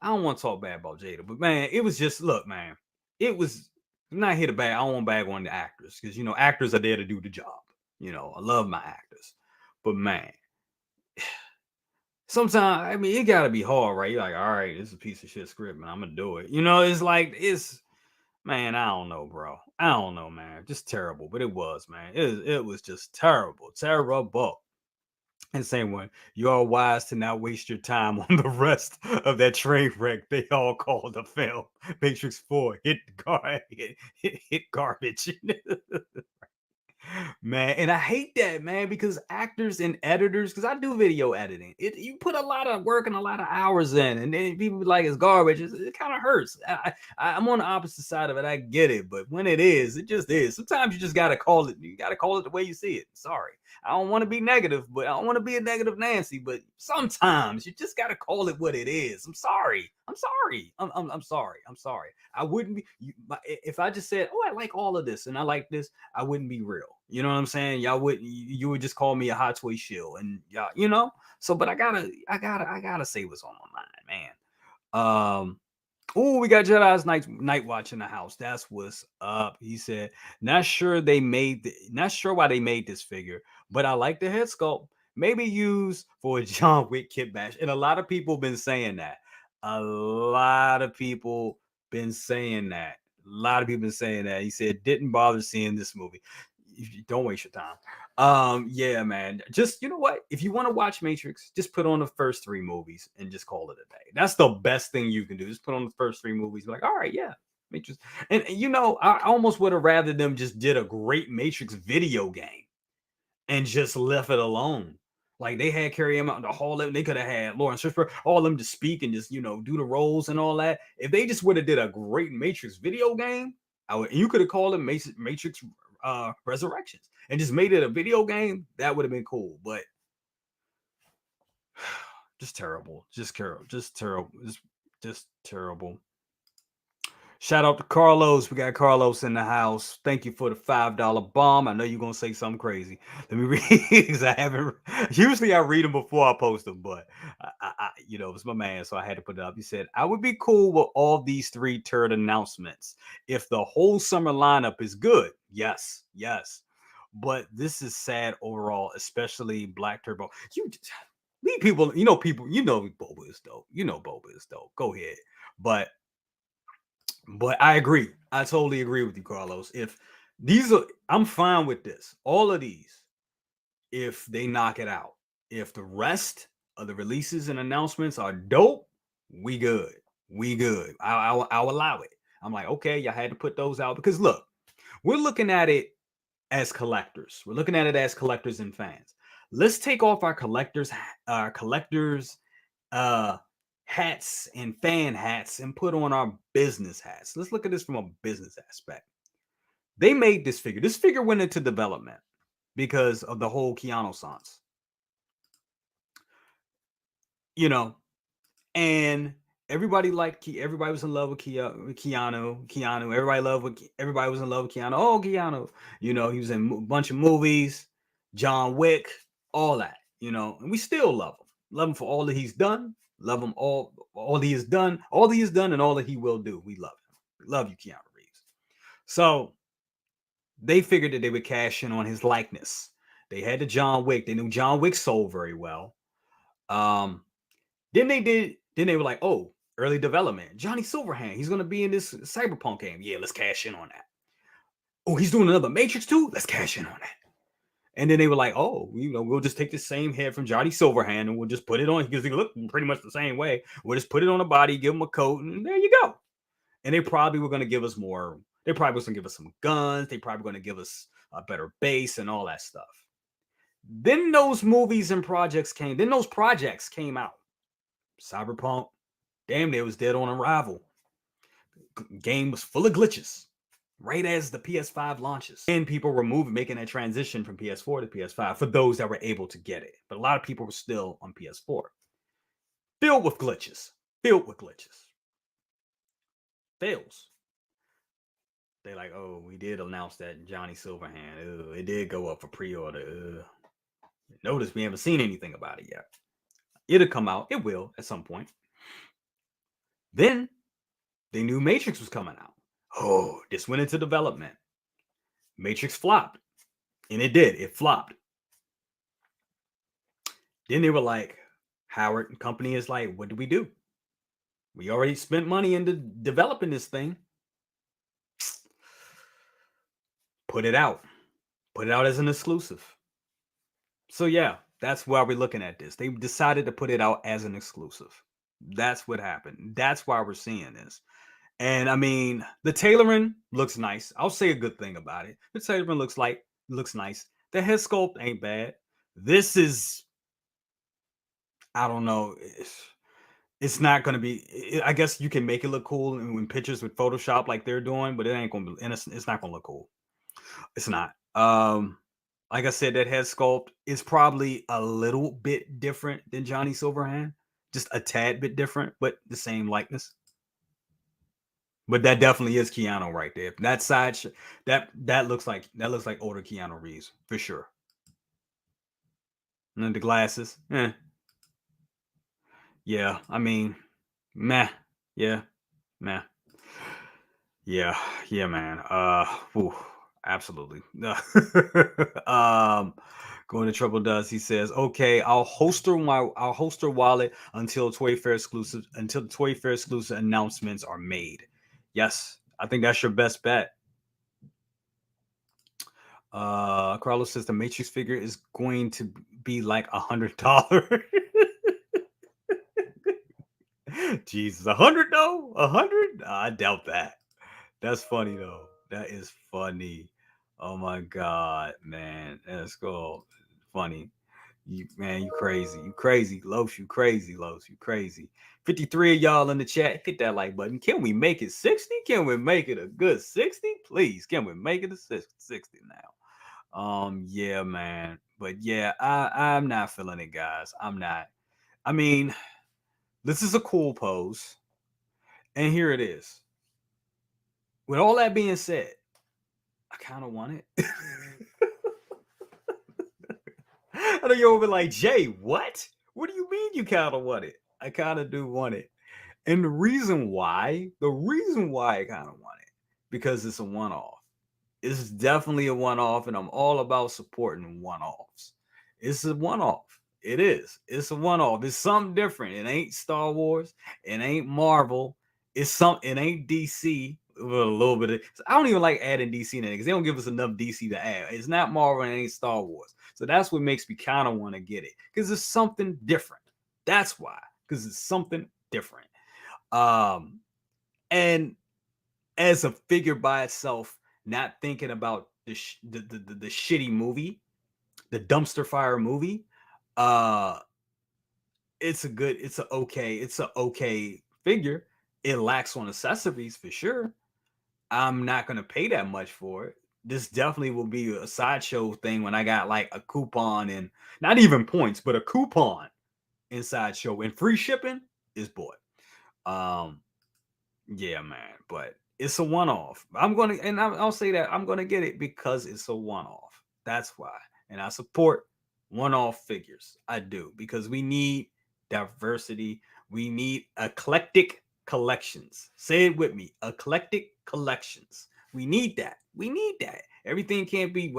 I don't want to talk bad about Jada, but man, it was just, look, man. It was not here to bag. I don't want to bag on the actors because actors are there to do the job. I love my actors, but man, sometimes, I mean, it gotta be hard, right? You're like, all right, this is a piece of shit script, man. I'm gonna do it. It's like, man, I don't know, bro. I don't know, man. Just terrible. But it was, man. It was just terrible. Terrible. And same one. You are wise to not waste your time on the rest of that train wreck they all call the film. Matrix 4 hit garbage. Man, and I hate that, man, because actors and editors, because I do video editing, you put a lot of work and a lot of hours in, and then people be like it's garbage. It kind of hurts. I'm on the opposite side of it. I get it, but when it is, it just is. Sometimes you just gotta call it. You gotta call it the way you see it. Sorry, I don't want to be negative, but I don't want to be a negative Nancy. But sometimes you just gotta call it what it is. I'm sorry. I'm sorry. I'm sorry. I'm sorry. I wouldn't be if I just said, "Oh, I like all of this and I like this." I wouldn't be real. You know what I'm saying? Y'all would you would just call me a hot toy shill and y'all, you know. So, but I gotta say what's on my mind, man. Oh, we got Jedi's night watch in the house. That's what's up. He said, not sure why they made this figure, but I like the head sculpt. Maybe used for a John Wick kit bash. And a lot of people been saying that. A lot of people been saying that. A lot of people been saying that. He said, didn't bother seeing this movie. Don't waste your time. Yeah, man. Just you know what? If you want to watch Matrix, just put on the first three movies and just call it a day. That's the best thing you can do. Just put on the first three movies. Be like, all right, yeah, Matrix. And you know, I almost would have rather them just did a great Matrix video game and just left it alone. Like they had Carrie him out in the hall. They could have had Lawrence Fishburne, all of them to speak and just do the roles and all that. If they just would have did a great Matrix video game, you could have called it Matrix Resurrections and just made it a video game. That would have been cool. But just terrible, just terrible, just terrible. Shout out to Carlos. We got Carlos in the house. Thank you for the $5 bomb. I know you're gonna say something crazy. Let me read because I haven't. Usually I read them before I post them, but it's my man, so I had to put it up. He said, "I would be cool with all these three turd announcements if the whole summer lineup is good. Yes, yes, but this is sad overall, especially Black Turbo. You leave people. Boba is dope. You know Boba is dope. Go ahead, but." But I agree. I totally agree with you, Carlos. If these are, I'm fine with this. All of these, if they knock it out. If the rest of the releases and announcements are dope, we good. We good. I'll allow it. I'm like, okay, y'all had to put those out because look, we're looking at it as collectors. We're looking at it as collectors and fans. Let's take off our collectors uh hats and fan hats and put on our business hats. Let's look at this from a business aspect. They made this figure. This figure went into development because of the whole Keanu Sans. You know, and everybody was in love with Keanu. Everybody was in love with Keanu. Oh, Keanu. He was in a bunch of movies, John Wick, all that, and we still love him. Love him for all that he's done. Love him all he has done, and all that he will do. We love him. We love you, Keanu Reeves. So they figured that they would cash in on his likeness. They had the John Wick. They knew John Wick sold very well. Um, then they were like, oh, early development. Johnny Silverhand, he's gonna be in this Cyberpunk game. Yeah, let's cash in on that. Oh, he's doing another Matrix too. Let's cash in on that. And then they were like, oh, we'll just take the same head from Johnny Silverhand and we'll just put it on because he look pretty much the same way. We'll just put it on a body, give him a coat, and there you go. And they probably were going to give us more. They probably was going to give us some guns. They probably going to give us a better base and all that stuff. Then those movies and projects came. Then those projects came out. Cyberpunk, damn, they was dead on arrival. Game was full of glitches right as the PS5 launches. And people were making that transition from PS4 to PS5 for those that were able to get it. But a lot of people were still on PS4. Filled with glitches. Fails. They like, oh, we did announce that Johnny Silverhand. It did go up for pre-order. Notice we haven't seen anything about it yet. It'll come out. It will at some point. Then they knew Matrix was coming out. Oh, this went into development. Matrix flopped. And it did. It flopped. Then they were like, Howard and company is like, what do we do? We already spent money into developing this thing. Put it out. Put it out as an exclusive. So yeah, That's why we're looking at this. They decided to put it out as an exclusive. That's what happened. That's why we're seeing this. And I mean, the tailoring looks nice. I'll say a good thing about it. The tailoring looks nice. The head sculpt ain't bad. This is, I don't know. It's not gonna be. I guess you can make it look cool in pictures with Photoshop like they're doing, but it ain't gonna be. And it's not gonna look cool. It's not. Like I said, that head sculpt is probably a little bit different than Johnny Silverhand, just a tad bit different, but the same likeness. But that definitely is Keanu right there. That side, that looks like older Keanu Reeves for sure. And then the glasses, yeah. I mean, meh, yeah, meh. Yeah, yeah, man. Whew, absolutely. um, going to trouble does. He says, "Okay, I'll holster wallet until Toy Fair exclusive announcements are made." Yes, I think that's your best bet. Carlos says the Matrix figure is going to be like $100. Jesus, 100 though? 100? I doubt that. That's funny though. That is funny. Oh my god, man. That's cool. Funny. You crazy. You crazy. Los, you crazy, Los. You crazy. 53 of y'all in the chat. Hit that like button. Can we make it 60? Can we make it a good 60? Please. Can we make it a 60 now? Yeah, man. But yeah, I'm not feeling it, guys. I'm not. I mean, this is a cool pose. And here it is. With all that being said, I kind of want it. I know you're over like, Jay, what? What do you mean you kind of want it? I kind of do want it. And the reason why I kind of want it, because it's a one off. It's definitely a one off, and I'm all about supporting one offs. It's a one off. It is. It's a one off. It's something different. It ain't Star Wars. It ain't Marvel. It ain't DC. With a little bit of. I don't even like adding DC in it because they don't give us enough DC to add. It's not Marvel and it ain't Star Wars. So that's what makes me kind of want to get it because it's something different. That's why. Because it's something different. Um, and as a figure by itself, not thinking about the shitty movie, the dumpster fire movie. Uh, it's a okay figure. It lacks on accessories for sure. I'm not gonna pay that much for it. This definitely will be a sideshow thing when I got like a coupon and not even points, but a coupon in sideshow and free shipping is bought. Um, Yeah, man, but it's a one-off. I'll say that I'm gonna get it because it's a one-off. That's why, and I support one-off figures. I do because we need diversity. We need eclectic collections. Say it with me: eclectic collections. We need that. We need that. Everything can't be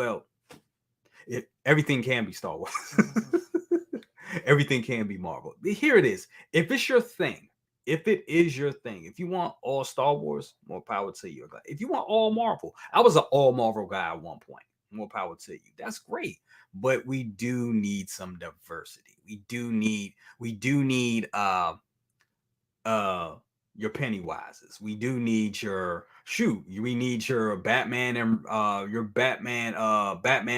everything can be Star Wars. Everything can be Marvel. Here it is. If it's your thing, if it is your thing, if you want all Star Wars, more power to you. If you want all Marvel, I was an all Marvel guy at one point. More power to you. That's great. But we do need some diversity. We do need uh your Pennywises. We do need your shoot. We need your Batman and your Batman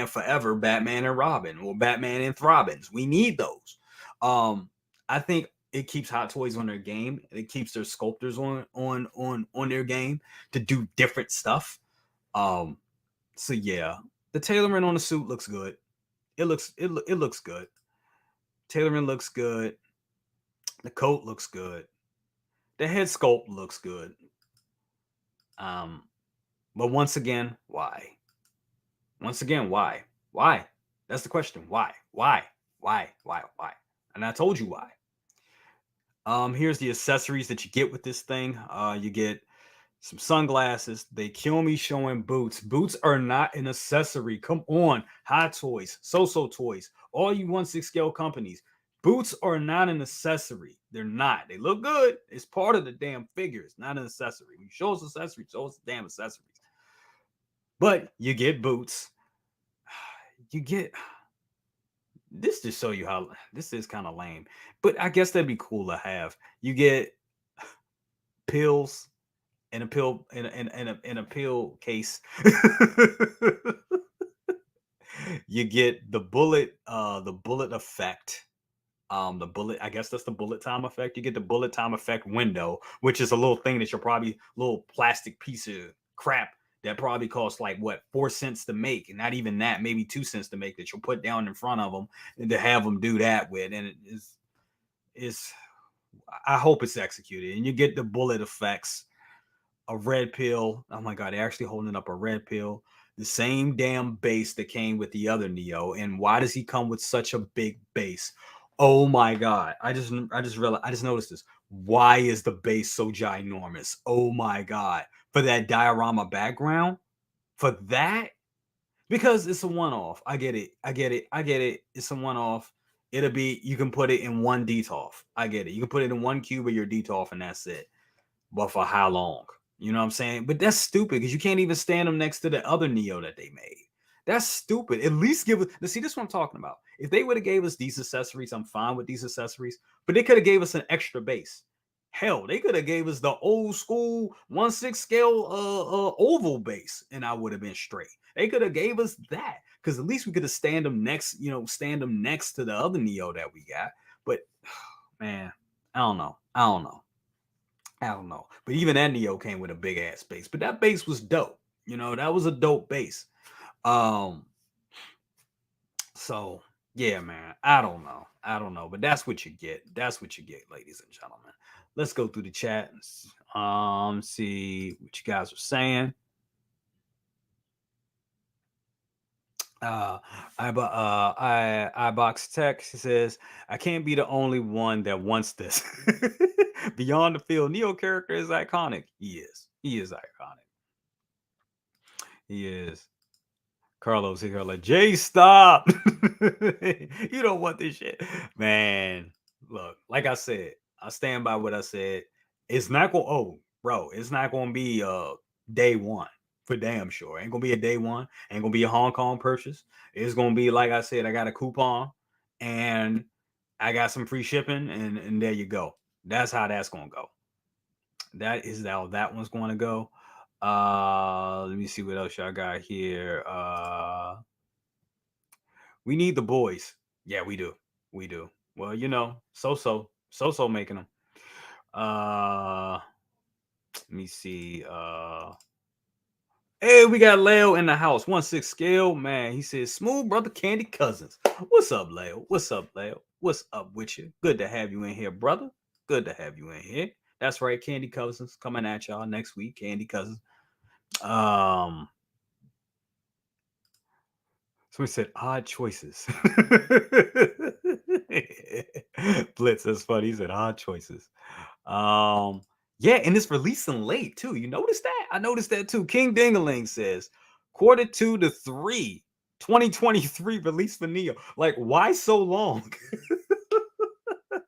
Forever, Batman and Robin, or Batman and Throbbins. We need those. I think it keeps Hot Toys on their game. It keeps their sculptors on their game to do different stuff. Um, so yeah, the tailoring on the suit looks good. It looks good. Tailoring looks good. The coat looks good. The head sculpt looks good. Um, but once again, why? Once again, why? Why? That's the question. Why? Why? Why? Why? Why? And I told you why. Here's the accessories that you get with this thing. You get some sunglasses. They kill me showing boots. Boots are not an accessory. Come on, Hot Toys, So Toys, all you 1/6 scale companies. Boots are not an accessory. They're not. They look good. It's part of the damn figure. It's not an accessory. When you show us accessories, show us the damn accessories. But you get boots. You get this just show you how this is kind of lame. But I guess that'd be cool to have. You get pills in a pill in a pill case. You get the bullet effect. The bullet, I guess that's the bullet time effect. You get the bullet time effect window, which is a little thing that you're probably little plastic piece of crap that probably costs like what 4 cents to make, and not even that, maybe 2 cents to make, that you'll put down in front of them and to have them do that with. And it is I hope it's executed. And you get the bullet effects, a red pill. Oh my god, they're actually holding up a red pill. The same damn base that came with the other Neo. And why does he come with such a big base? Oh my god. I just realized, I just noticed this. Why is the base so ginormous? Oh my god. For that diorama background? For that? Because it's a one-off. I get it. I get it. I get it. It's a one-off. It'll be, you can put it in one DTOF. I get it. You can put it in one cube of your DTOF and that's it. But for how long? You know what I'm saying? But that's stupid because you can't even stand them next to the other Neo that they made. That's stupid. At least give us. See, this is what I'm talking about. If they would have gave us these accessories, I'm fine with these accessories. But they could have gave us an extra base. Hell, they could have gave us the old school 1/6 scale oval base, and I would have been straight. They could have gave us that because at least we could have stand them next, stand them next to the other Neo that we got. But man, I don't know. I don't know. I don't know. But even that Neo came with a big ass base. But that base was dope. That was a dope base. Um, so yeah, man. I don't know. I don't know. But that's what you get. That's what you get, ladies and gentlemen. Let's go through the chat and see what you guys are saying. Uh, I box text says, I can't be the only one that wants this. Beyond the field, Neo character is iconic. He is. He is iconic. He is. Carlos here like, Jay, stop. You don't want this shit. Man, look, like I said, I stand by what I said. It's not gonna bro, it's not gonna be day one for damn sure. Ain't gonna be a day one, ain't gonna be a Hong Kong purchase. It's gonna be like I said, I got a coupon and I got some free shipping, and there you go. That's how that's gonna go. That is how that one's gonna go. Let me see what else y'all got here. We need the boys. Yeah, we do. We do. Well, so making them. Let me see. Hey, we got Leo in the house. 1/6 scale, man. He says, smooth brother Candy Cousins. What's up, Leo? What's up, Leo? What's up with you? Good to have you in here, brother. Good to have you in here. That's right, Candy Cousins coming at y'all next week. Candy Cousins. Somebody said odd choices. Blitz, that's funny. He said odd choices. Yeah, and it's releasing late too. You notice that? I noticed that too. King Dingaling says Q2 to 3, 2023 release for Neo. Like, why so long?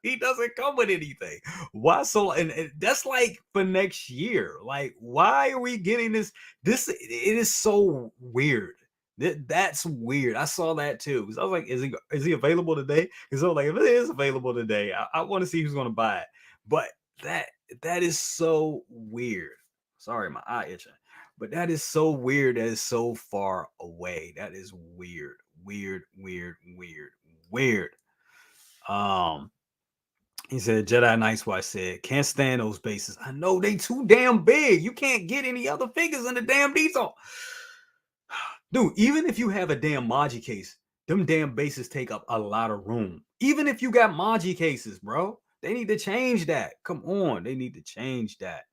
He doesn't come with anything. Why so? And that's like for next year. Like, why are we getting this? It is so weird. That's weird. I saw that too. I was like, is he available today? Because I was like, if it is available today, I want to see who's going to buy it. But that that is so weird. Sorry, my eye itching. But that is so weird. That is so far away. That is weird, weird, weird, weird, weird. Um, he said, Jedi Knights Watch said, can't stand those bases. I know they too damn big. You can't get any other figures in the damn diesel. Dude, even if you have a damn Maji case, them damn bases take up a lot of room. Even if you got Maji cases, bro, they need to change that. Come on, they need to change that.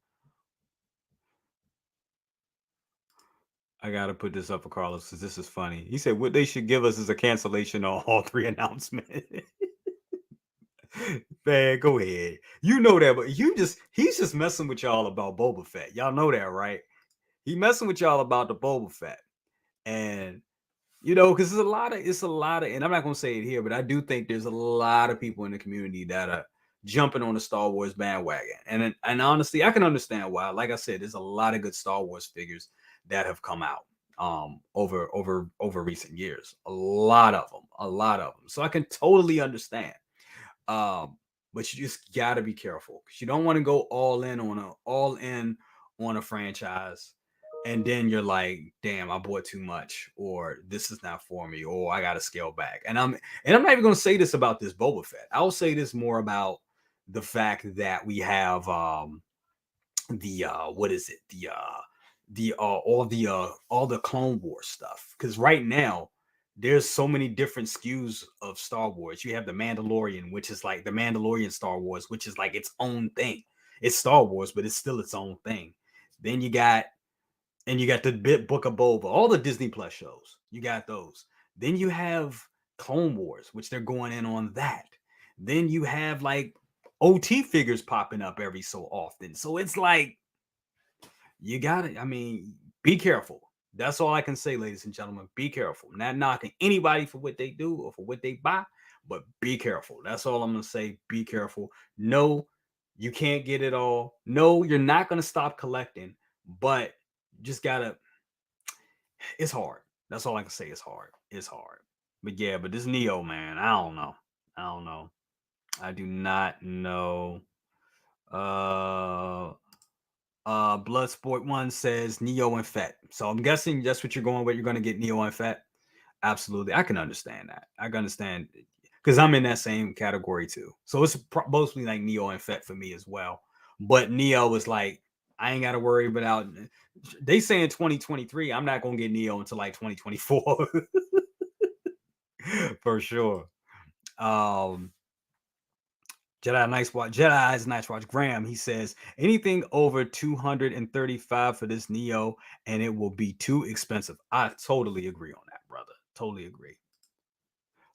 I gotta put this up for Carlos because this is funny. He said what they should give us is a cancellation on all three announcements. Man, go ahead. You know that, but he's just messing with y'all about Boba Fett. Y'all know that, right? He messing with y'all about the Boba Fett. And because it's a lot of, and I'm not gonna say it here, but I do think there's a lot of people in the community that are jumping on the Star Wars bandwagon. And honestly, I can understand why. Like I said, there's a lot of good Star Wars figures that have come out. over recent years. A lot of them, a lot of them. So I can totally understand. Um, but you just gotta be careful because you don't want to go all in on a franchise, and then you're like, damn, I bought too much, or this is not for me, or I gotta scale back. And I'm not even gonna say this about this Boba Fett. I'll say this more about the fact that we have the what is it the all the Clone Wars stuff, because right now there's so many different SKUs of Star Wars. You have the Mandalorian, which is like the Mandalorian Star Wars, which is like its own thing. It's Star Wars, but it's still its own thing. Then you got the bit Book of Boba, all the Disney Plus shows. You got those. Then you have Clone Wars, which they're going in on that. Then you have like OT figures popping up every so often. So it's like you got to, I mean, be careful. That's all I can say, ladies and gentlemen. Be careful. Not knocking anybody for what they do or for what they buy, but be careful. That's all I'm going to say. Be careful. No, you can't get it all. No, you're not going to stop collecting, but you just got to, it's hard. That's all I can say. It's hard. It's hard. But yeah, but this Neo, man, I don't know. I don't know. I do not know. Uh, Bloodsport One says Neo and Fett. So I'm guessing that's what you're going with. You're going to get Neo and Fett. Absolutely, I can understand that. I can understand because I'm in that same category too. So it's mostly like Neo and Fett for me as well. But Neo is like I ain't got to worry about. They say in 2023, I'm not gonna get Neo until like 2024 for sure. Um, Jedi's Nice Watch Graham. He says anything over 235 for this Neo, and it will be too expensive. I totally agree on that, brother. Totally agree.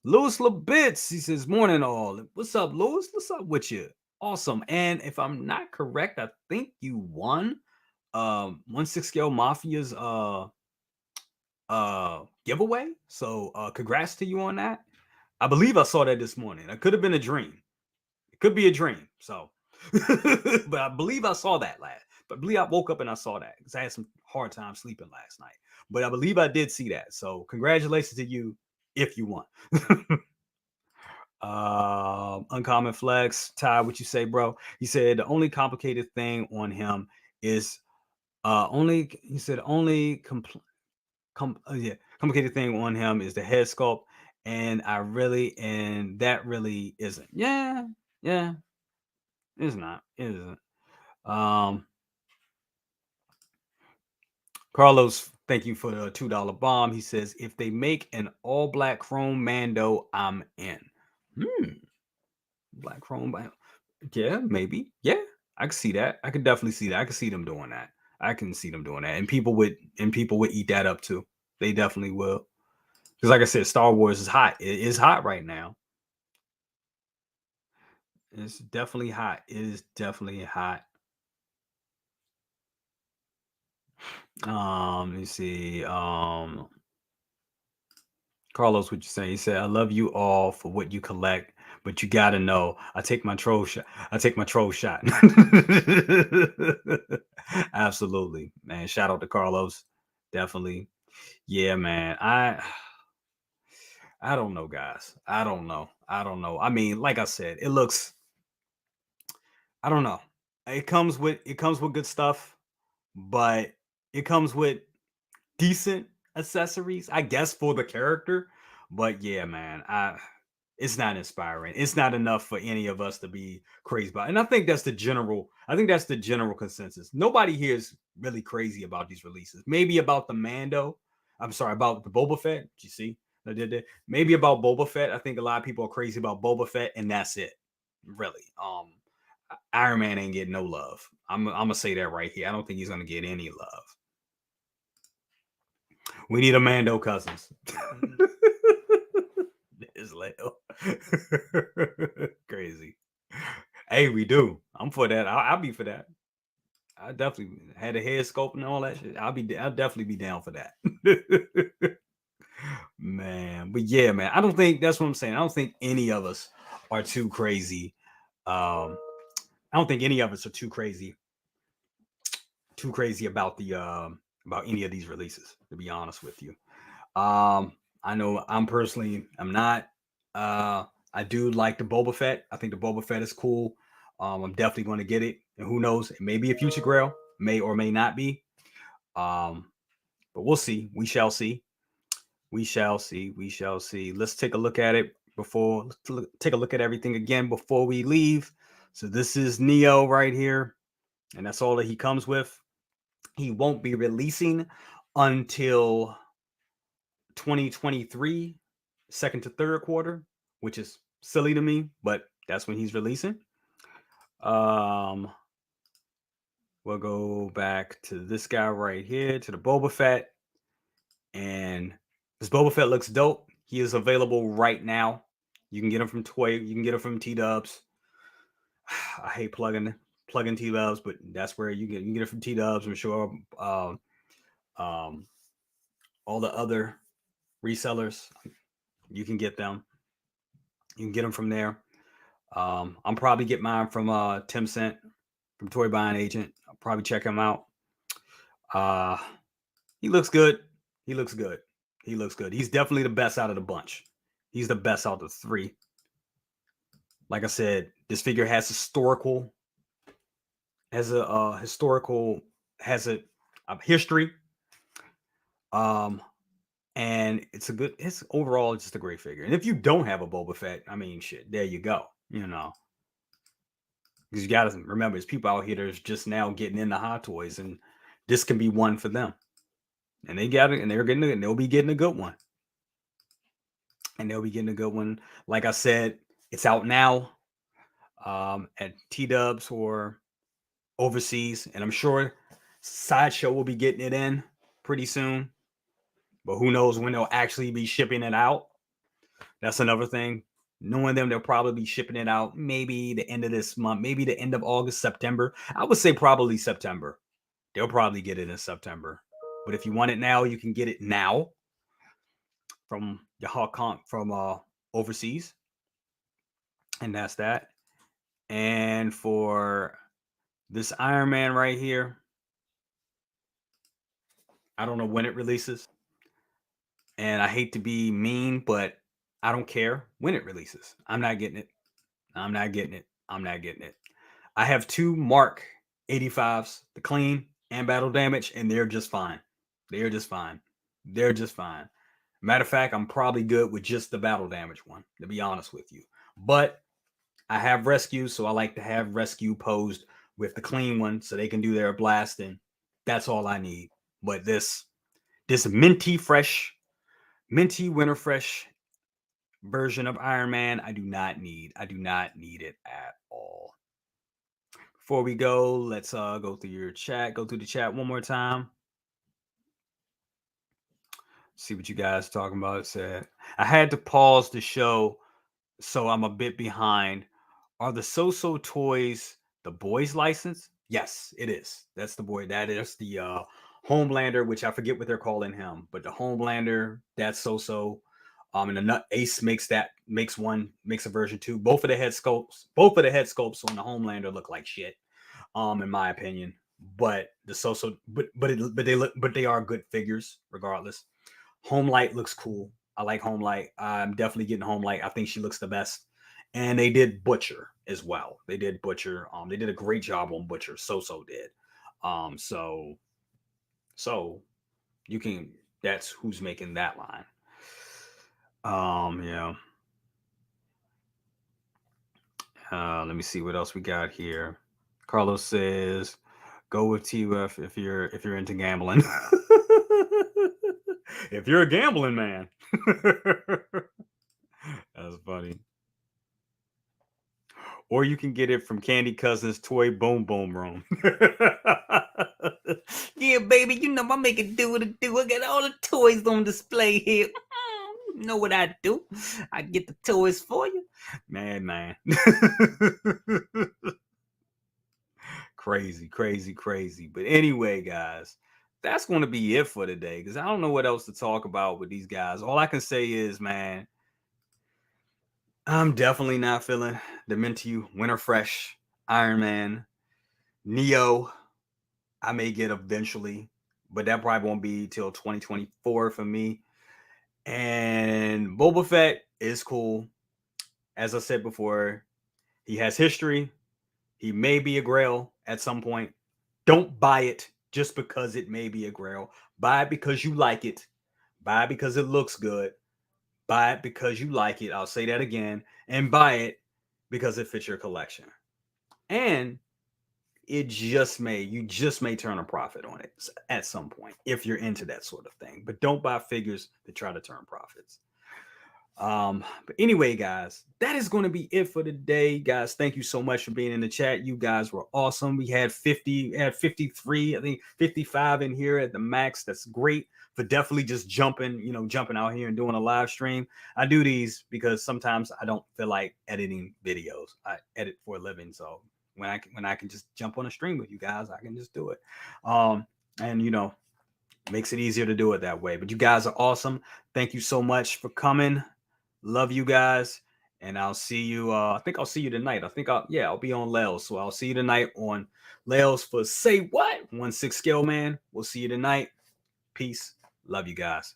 Louis Labitz, he says, morning all. What's up, Louis? What's up with you? Awesome. And if I'm not correct, I think you won 1/6 scale Mafia's giveaway. So congrats to you on that. I believe I saw that this morning. It could have been a dream. It could be a dream. So, but I believe I saw that last. But I believe I woke up and I saw that because I had some hard time sleeping last night. But I believe I did see that. So, congratulations to you if you won. Uncommon Flex, Ty, what you say, bro? He said the only complicated thing on him is only. He said only complicated thing on him is the head sculpt, and that really isn't. Yeah, yeah, it's not. It isn't. Um, Carlos, thank you for the $2 bomb. He says if they make an all black chrome Mando, I'm in. Hmm, black chrome. Yeah, maybe. Yeah, I can see that. I can definitely see that. I can see them doing that. I can see them doing that, and people would eat that up too. They definitely will. Because, like I said, Star Wars is hot. It is hot right now. It's definitely hot. It is definitely hot. Let me see. Carlos, what you say? He said, "I love you all for what you collect, but you gotta know, I take my troll shot. I take my troll shot." Absolutely, man. Shout out to Carlos. Definitely. Yeah, man. I don't know, guys. I don't know. I don't know. I mean, like I said, it looks. I don't know. It comes with good stuff, but it comes with decent accessories, I guess, for the character. But yeah, man, it's not inspiring. It's not enough for any of us to be crazy about. And I think that's the general consensus. Nobody here is really crazy about these releases. Maybe about the Mando. I'm sorry, about the Boba Fett. Did you see? I did that. Maybe about Boba Fett. I think a lot of people are crazy about Boba Fett, and that's it. Really. Iron Man ain't getting no love. I'm gonna say that right here. I don't think he's gonna get any love. We need a Mando Cousins. Israel. Crazy. Hey, we do. I'm for that. I'll be for that. I definitely had a head sculpt and all that shit. I'll definitely be down for that. Man, but yeah, man. I don't think that's what I'm saying. I don't think any of us are too crazy. I don't think any of us are too crazy about the about any of these releases, to be honest with you. I know I'm not. I do like the Boba Fett. I think the Boba Fett is cool. I'm definitely going to get it. And who knows? It may be a future grail, may or may not be. Um, but we'll see. We shall see. We shall see. We shall see. Let's take a look at it before. Take a look at everything again before we leave. So this is Neo right here, and that's all that he comes with. He won't be releasing until 2023, second to third quarter, which is silly to me, but that's when he's releasing. Um, we'll go back to this guy right here, to the Boba Fett, and this Boba Fett looks dope. He is available right now. You can get him from Toy. You can get him from T Dubs. I hate plugging T Dubs, but that's where you can get it from T Dubs. I'm sure um, all the other resellers, you can get them. You can get them from there. I'm probably get mine from Tim Cent from Toy Buying Agent. I'll probably check him out. Uh, he looks good. He looks good. He looks good. He's definitely the best out of the bunch. He's the best out of the three. Like I said, this figure has historical has a history. Um, and it's overall just a great figure. And if you don't have a Boba Fett, I mean, shit, there you go. You know, because you got to remember, there's people out here that's just now getting into Hot Toys, and this can be one for them. And they got it, and they'll be getting a good one. And they'll be getting a good one. Like I said, it's out now at T Dubs or overseas, and I'm sure Sideshow will be getting it in pretty soon. But who knows when they'll actually be shipping it out? That's another thing. Knowing them, they'll probably be shipping it out maybe the end of this month, maybe the end of August, September. I would say probably September. They'll probably get it in September. But if you want it now, you can get it now from your from overseas, and that's that. And for this Iron Man right here, I don't know when it releases, and I hate to be mean, but I don't care when it releases. I'm not getting it. I'm not getting it. I'm not getting it. I have two Mark 85s, the clean and battle damage, and they're just fine. They're just fine. They're just fine. Matter of fact, I'm probably good with just the battle damage one, to be honest with you. But I have rescue, so I like to have rescue posed with the clean one so they can do their blasting. That's all I need. But this minty winter fresh version of Iron Man, I do not need. I do not need it at all. Before we go, let's go through your chat. Go through the chat one more time. See what you guys are talking about. It said I had to pause the show, so I'm a bit behind. Are the So-So toys the boys license? Yes, it is. That's the boy. That is the Homelander, which I forget what they're calling him, but the Homelander, that's So-So. And the Nut Ace makes a version too. Both of the head sculpts on the Homelander look like shit, in my opinion. But the So-So, but they are good figures regardless. Homelight looks cool. I like Homelight. I'm definitely getting Homelight. I think she looks the best. And they did Butcher as well. They did Butcher. They did a great job on Butcher. So did. So you can. That's who's making that line. Yeah. Let me see what else we got here. Carlos says, "Go with TUF if you're into gambling. If you're a gambling man." That's funny. Or you can get it from Candy Cousin's Toy Boom Boom Room. Yeah, baby, you know I make it do what it do. I got all the toys on display here. You know what I do? I get the toys for you. Man. Crazy, crazy, crazy. But anyway, guys, that's going to be it for today because I don't know what else to talk about with these guys. All I can say is, man, I'm definitely not feeling the Minty Winter Fresh Iron Man Neo. I may get eventually, but that probably won't be till 2024 for me. And Boba Fett is cool. As I said before, he has history. He may be a grail at some point. Don't buy it just because it may be a grail. Buy it because you like it. Buy it because it looks good. Buy it because you like it. I'll say that again. And buy it because it fits your collection. And you just may turn a profit on it at some point if you're into that sort of thing. But don't buy figures to try to turn profits. But anyway, guys, that is going to be it for today. Guys, thank you so much for being in the chat. You guys were awesome. We had 53, I think 55 in here at the max. That's great for definitely just jumping out here and doing a live stream. I do these because sometimes I don't feel like editing videos. I edit for a living, so when I can just jump on a stream with you guys, I can just do it. And makes it easier to do it that way. But you guys are awesome. Thank you so much for coming. Love you guys. And I'll see you. I think I'll see you tonight. I'll be on Lels. So I'll see you tonight on Lels for Say What? 1/6 Scale Man. We'll see you tonight. Peace. Love you guys.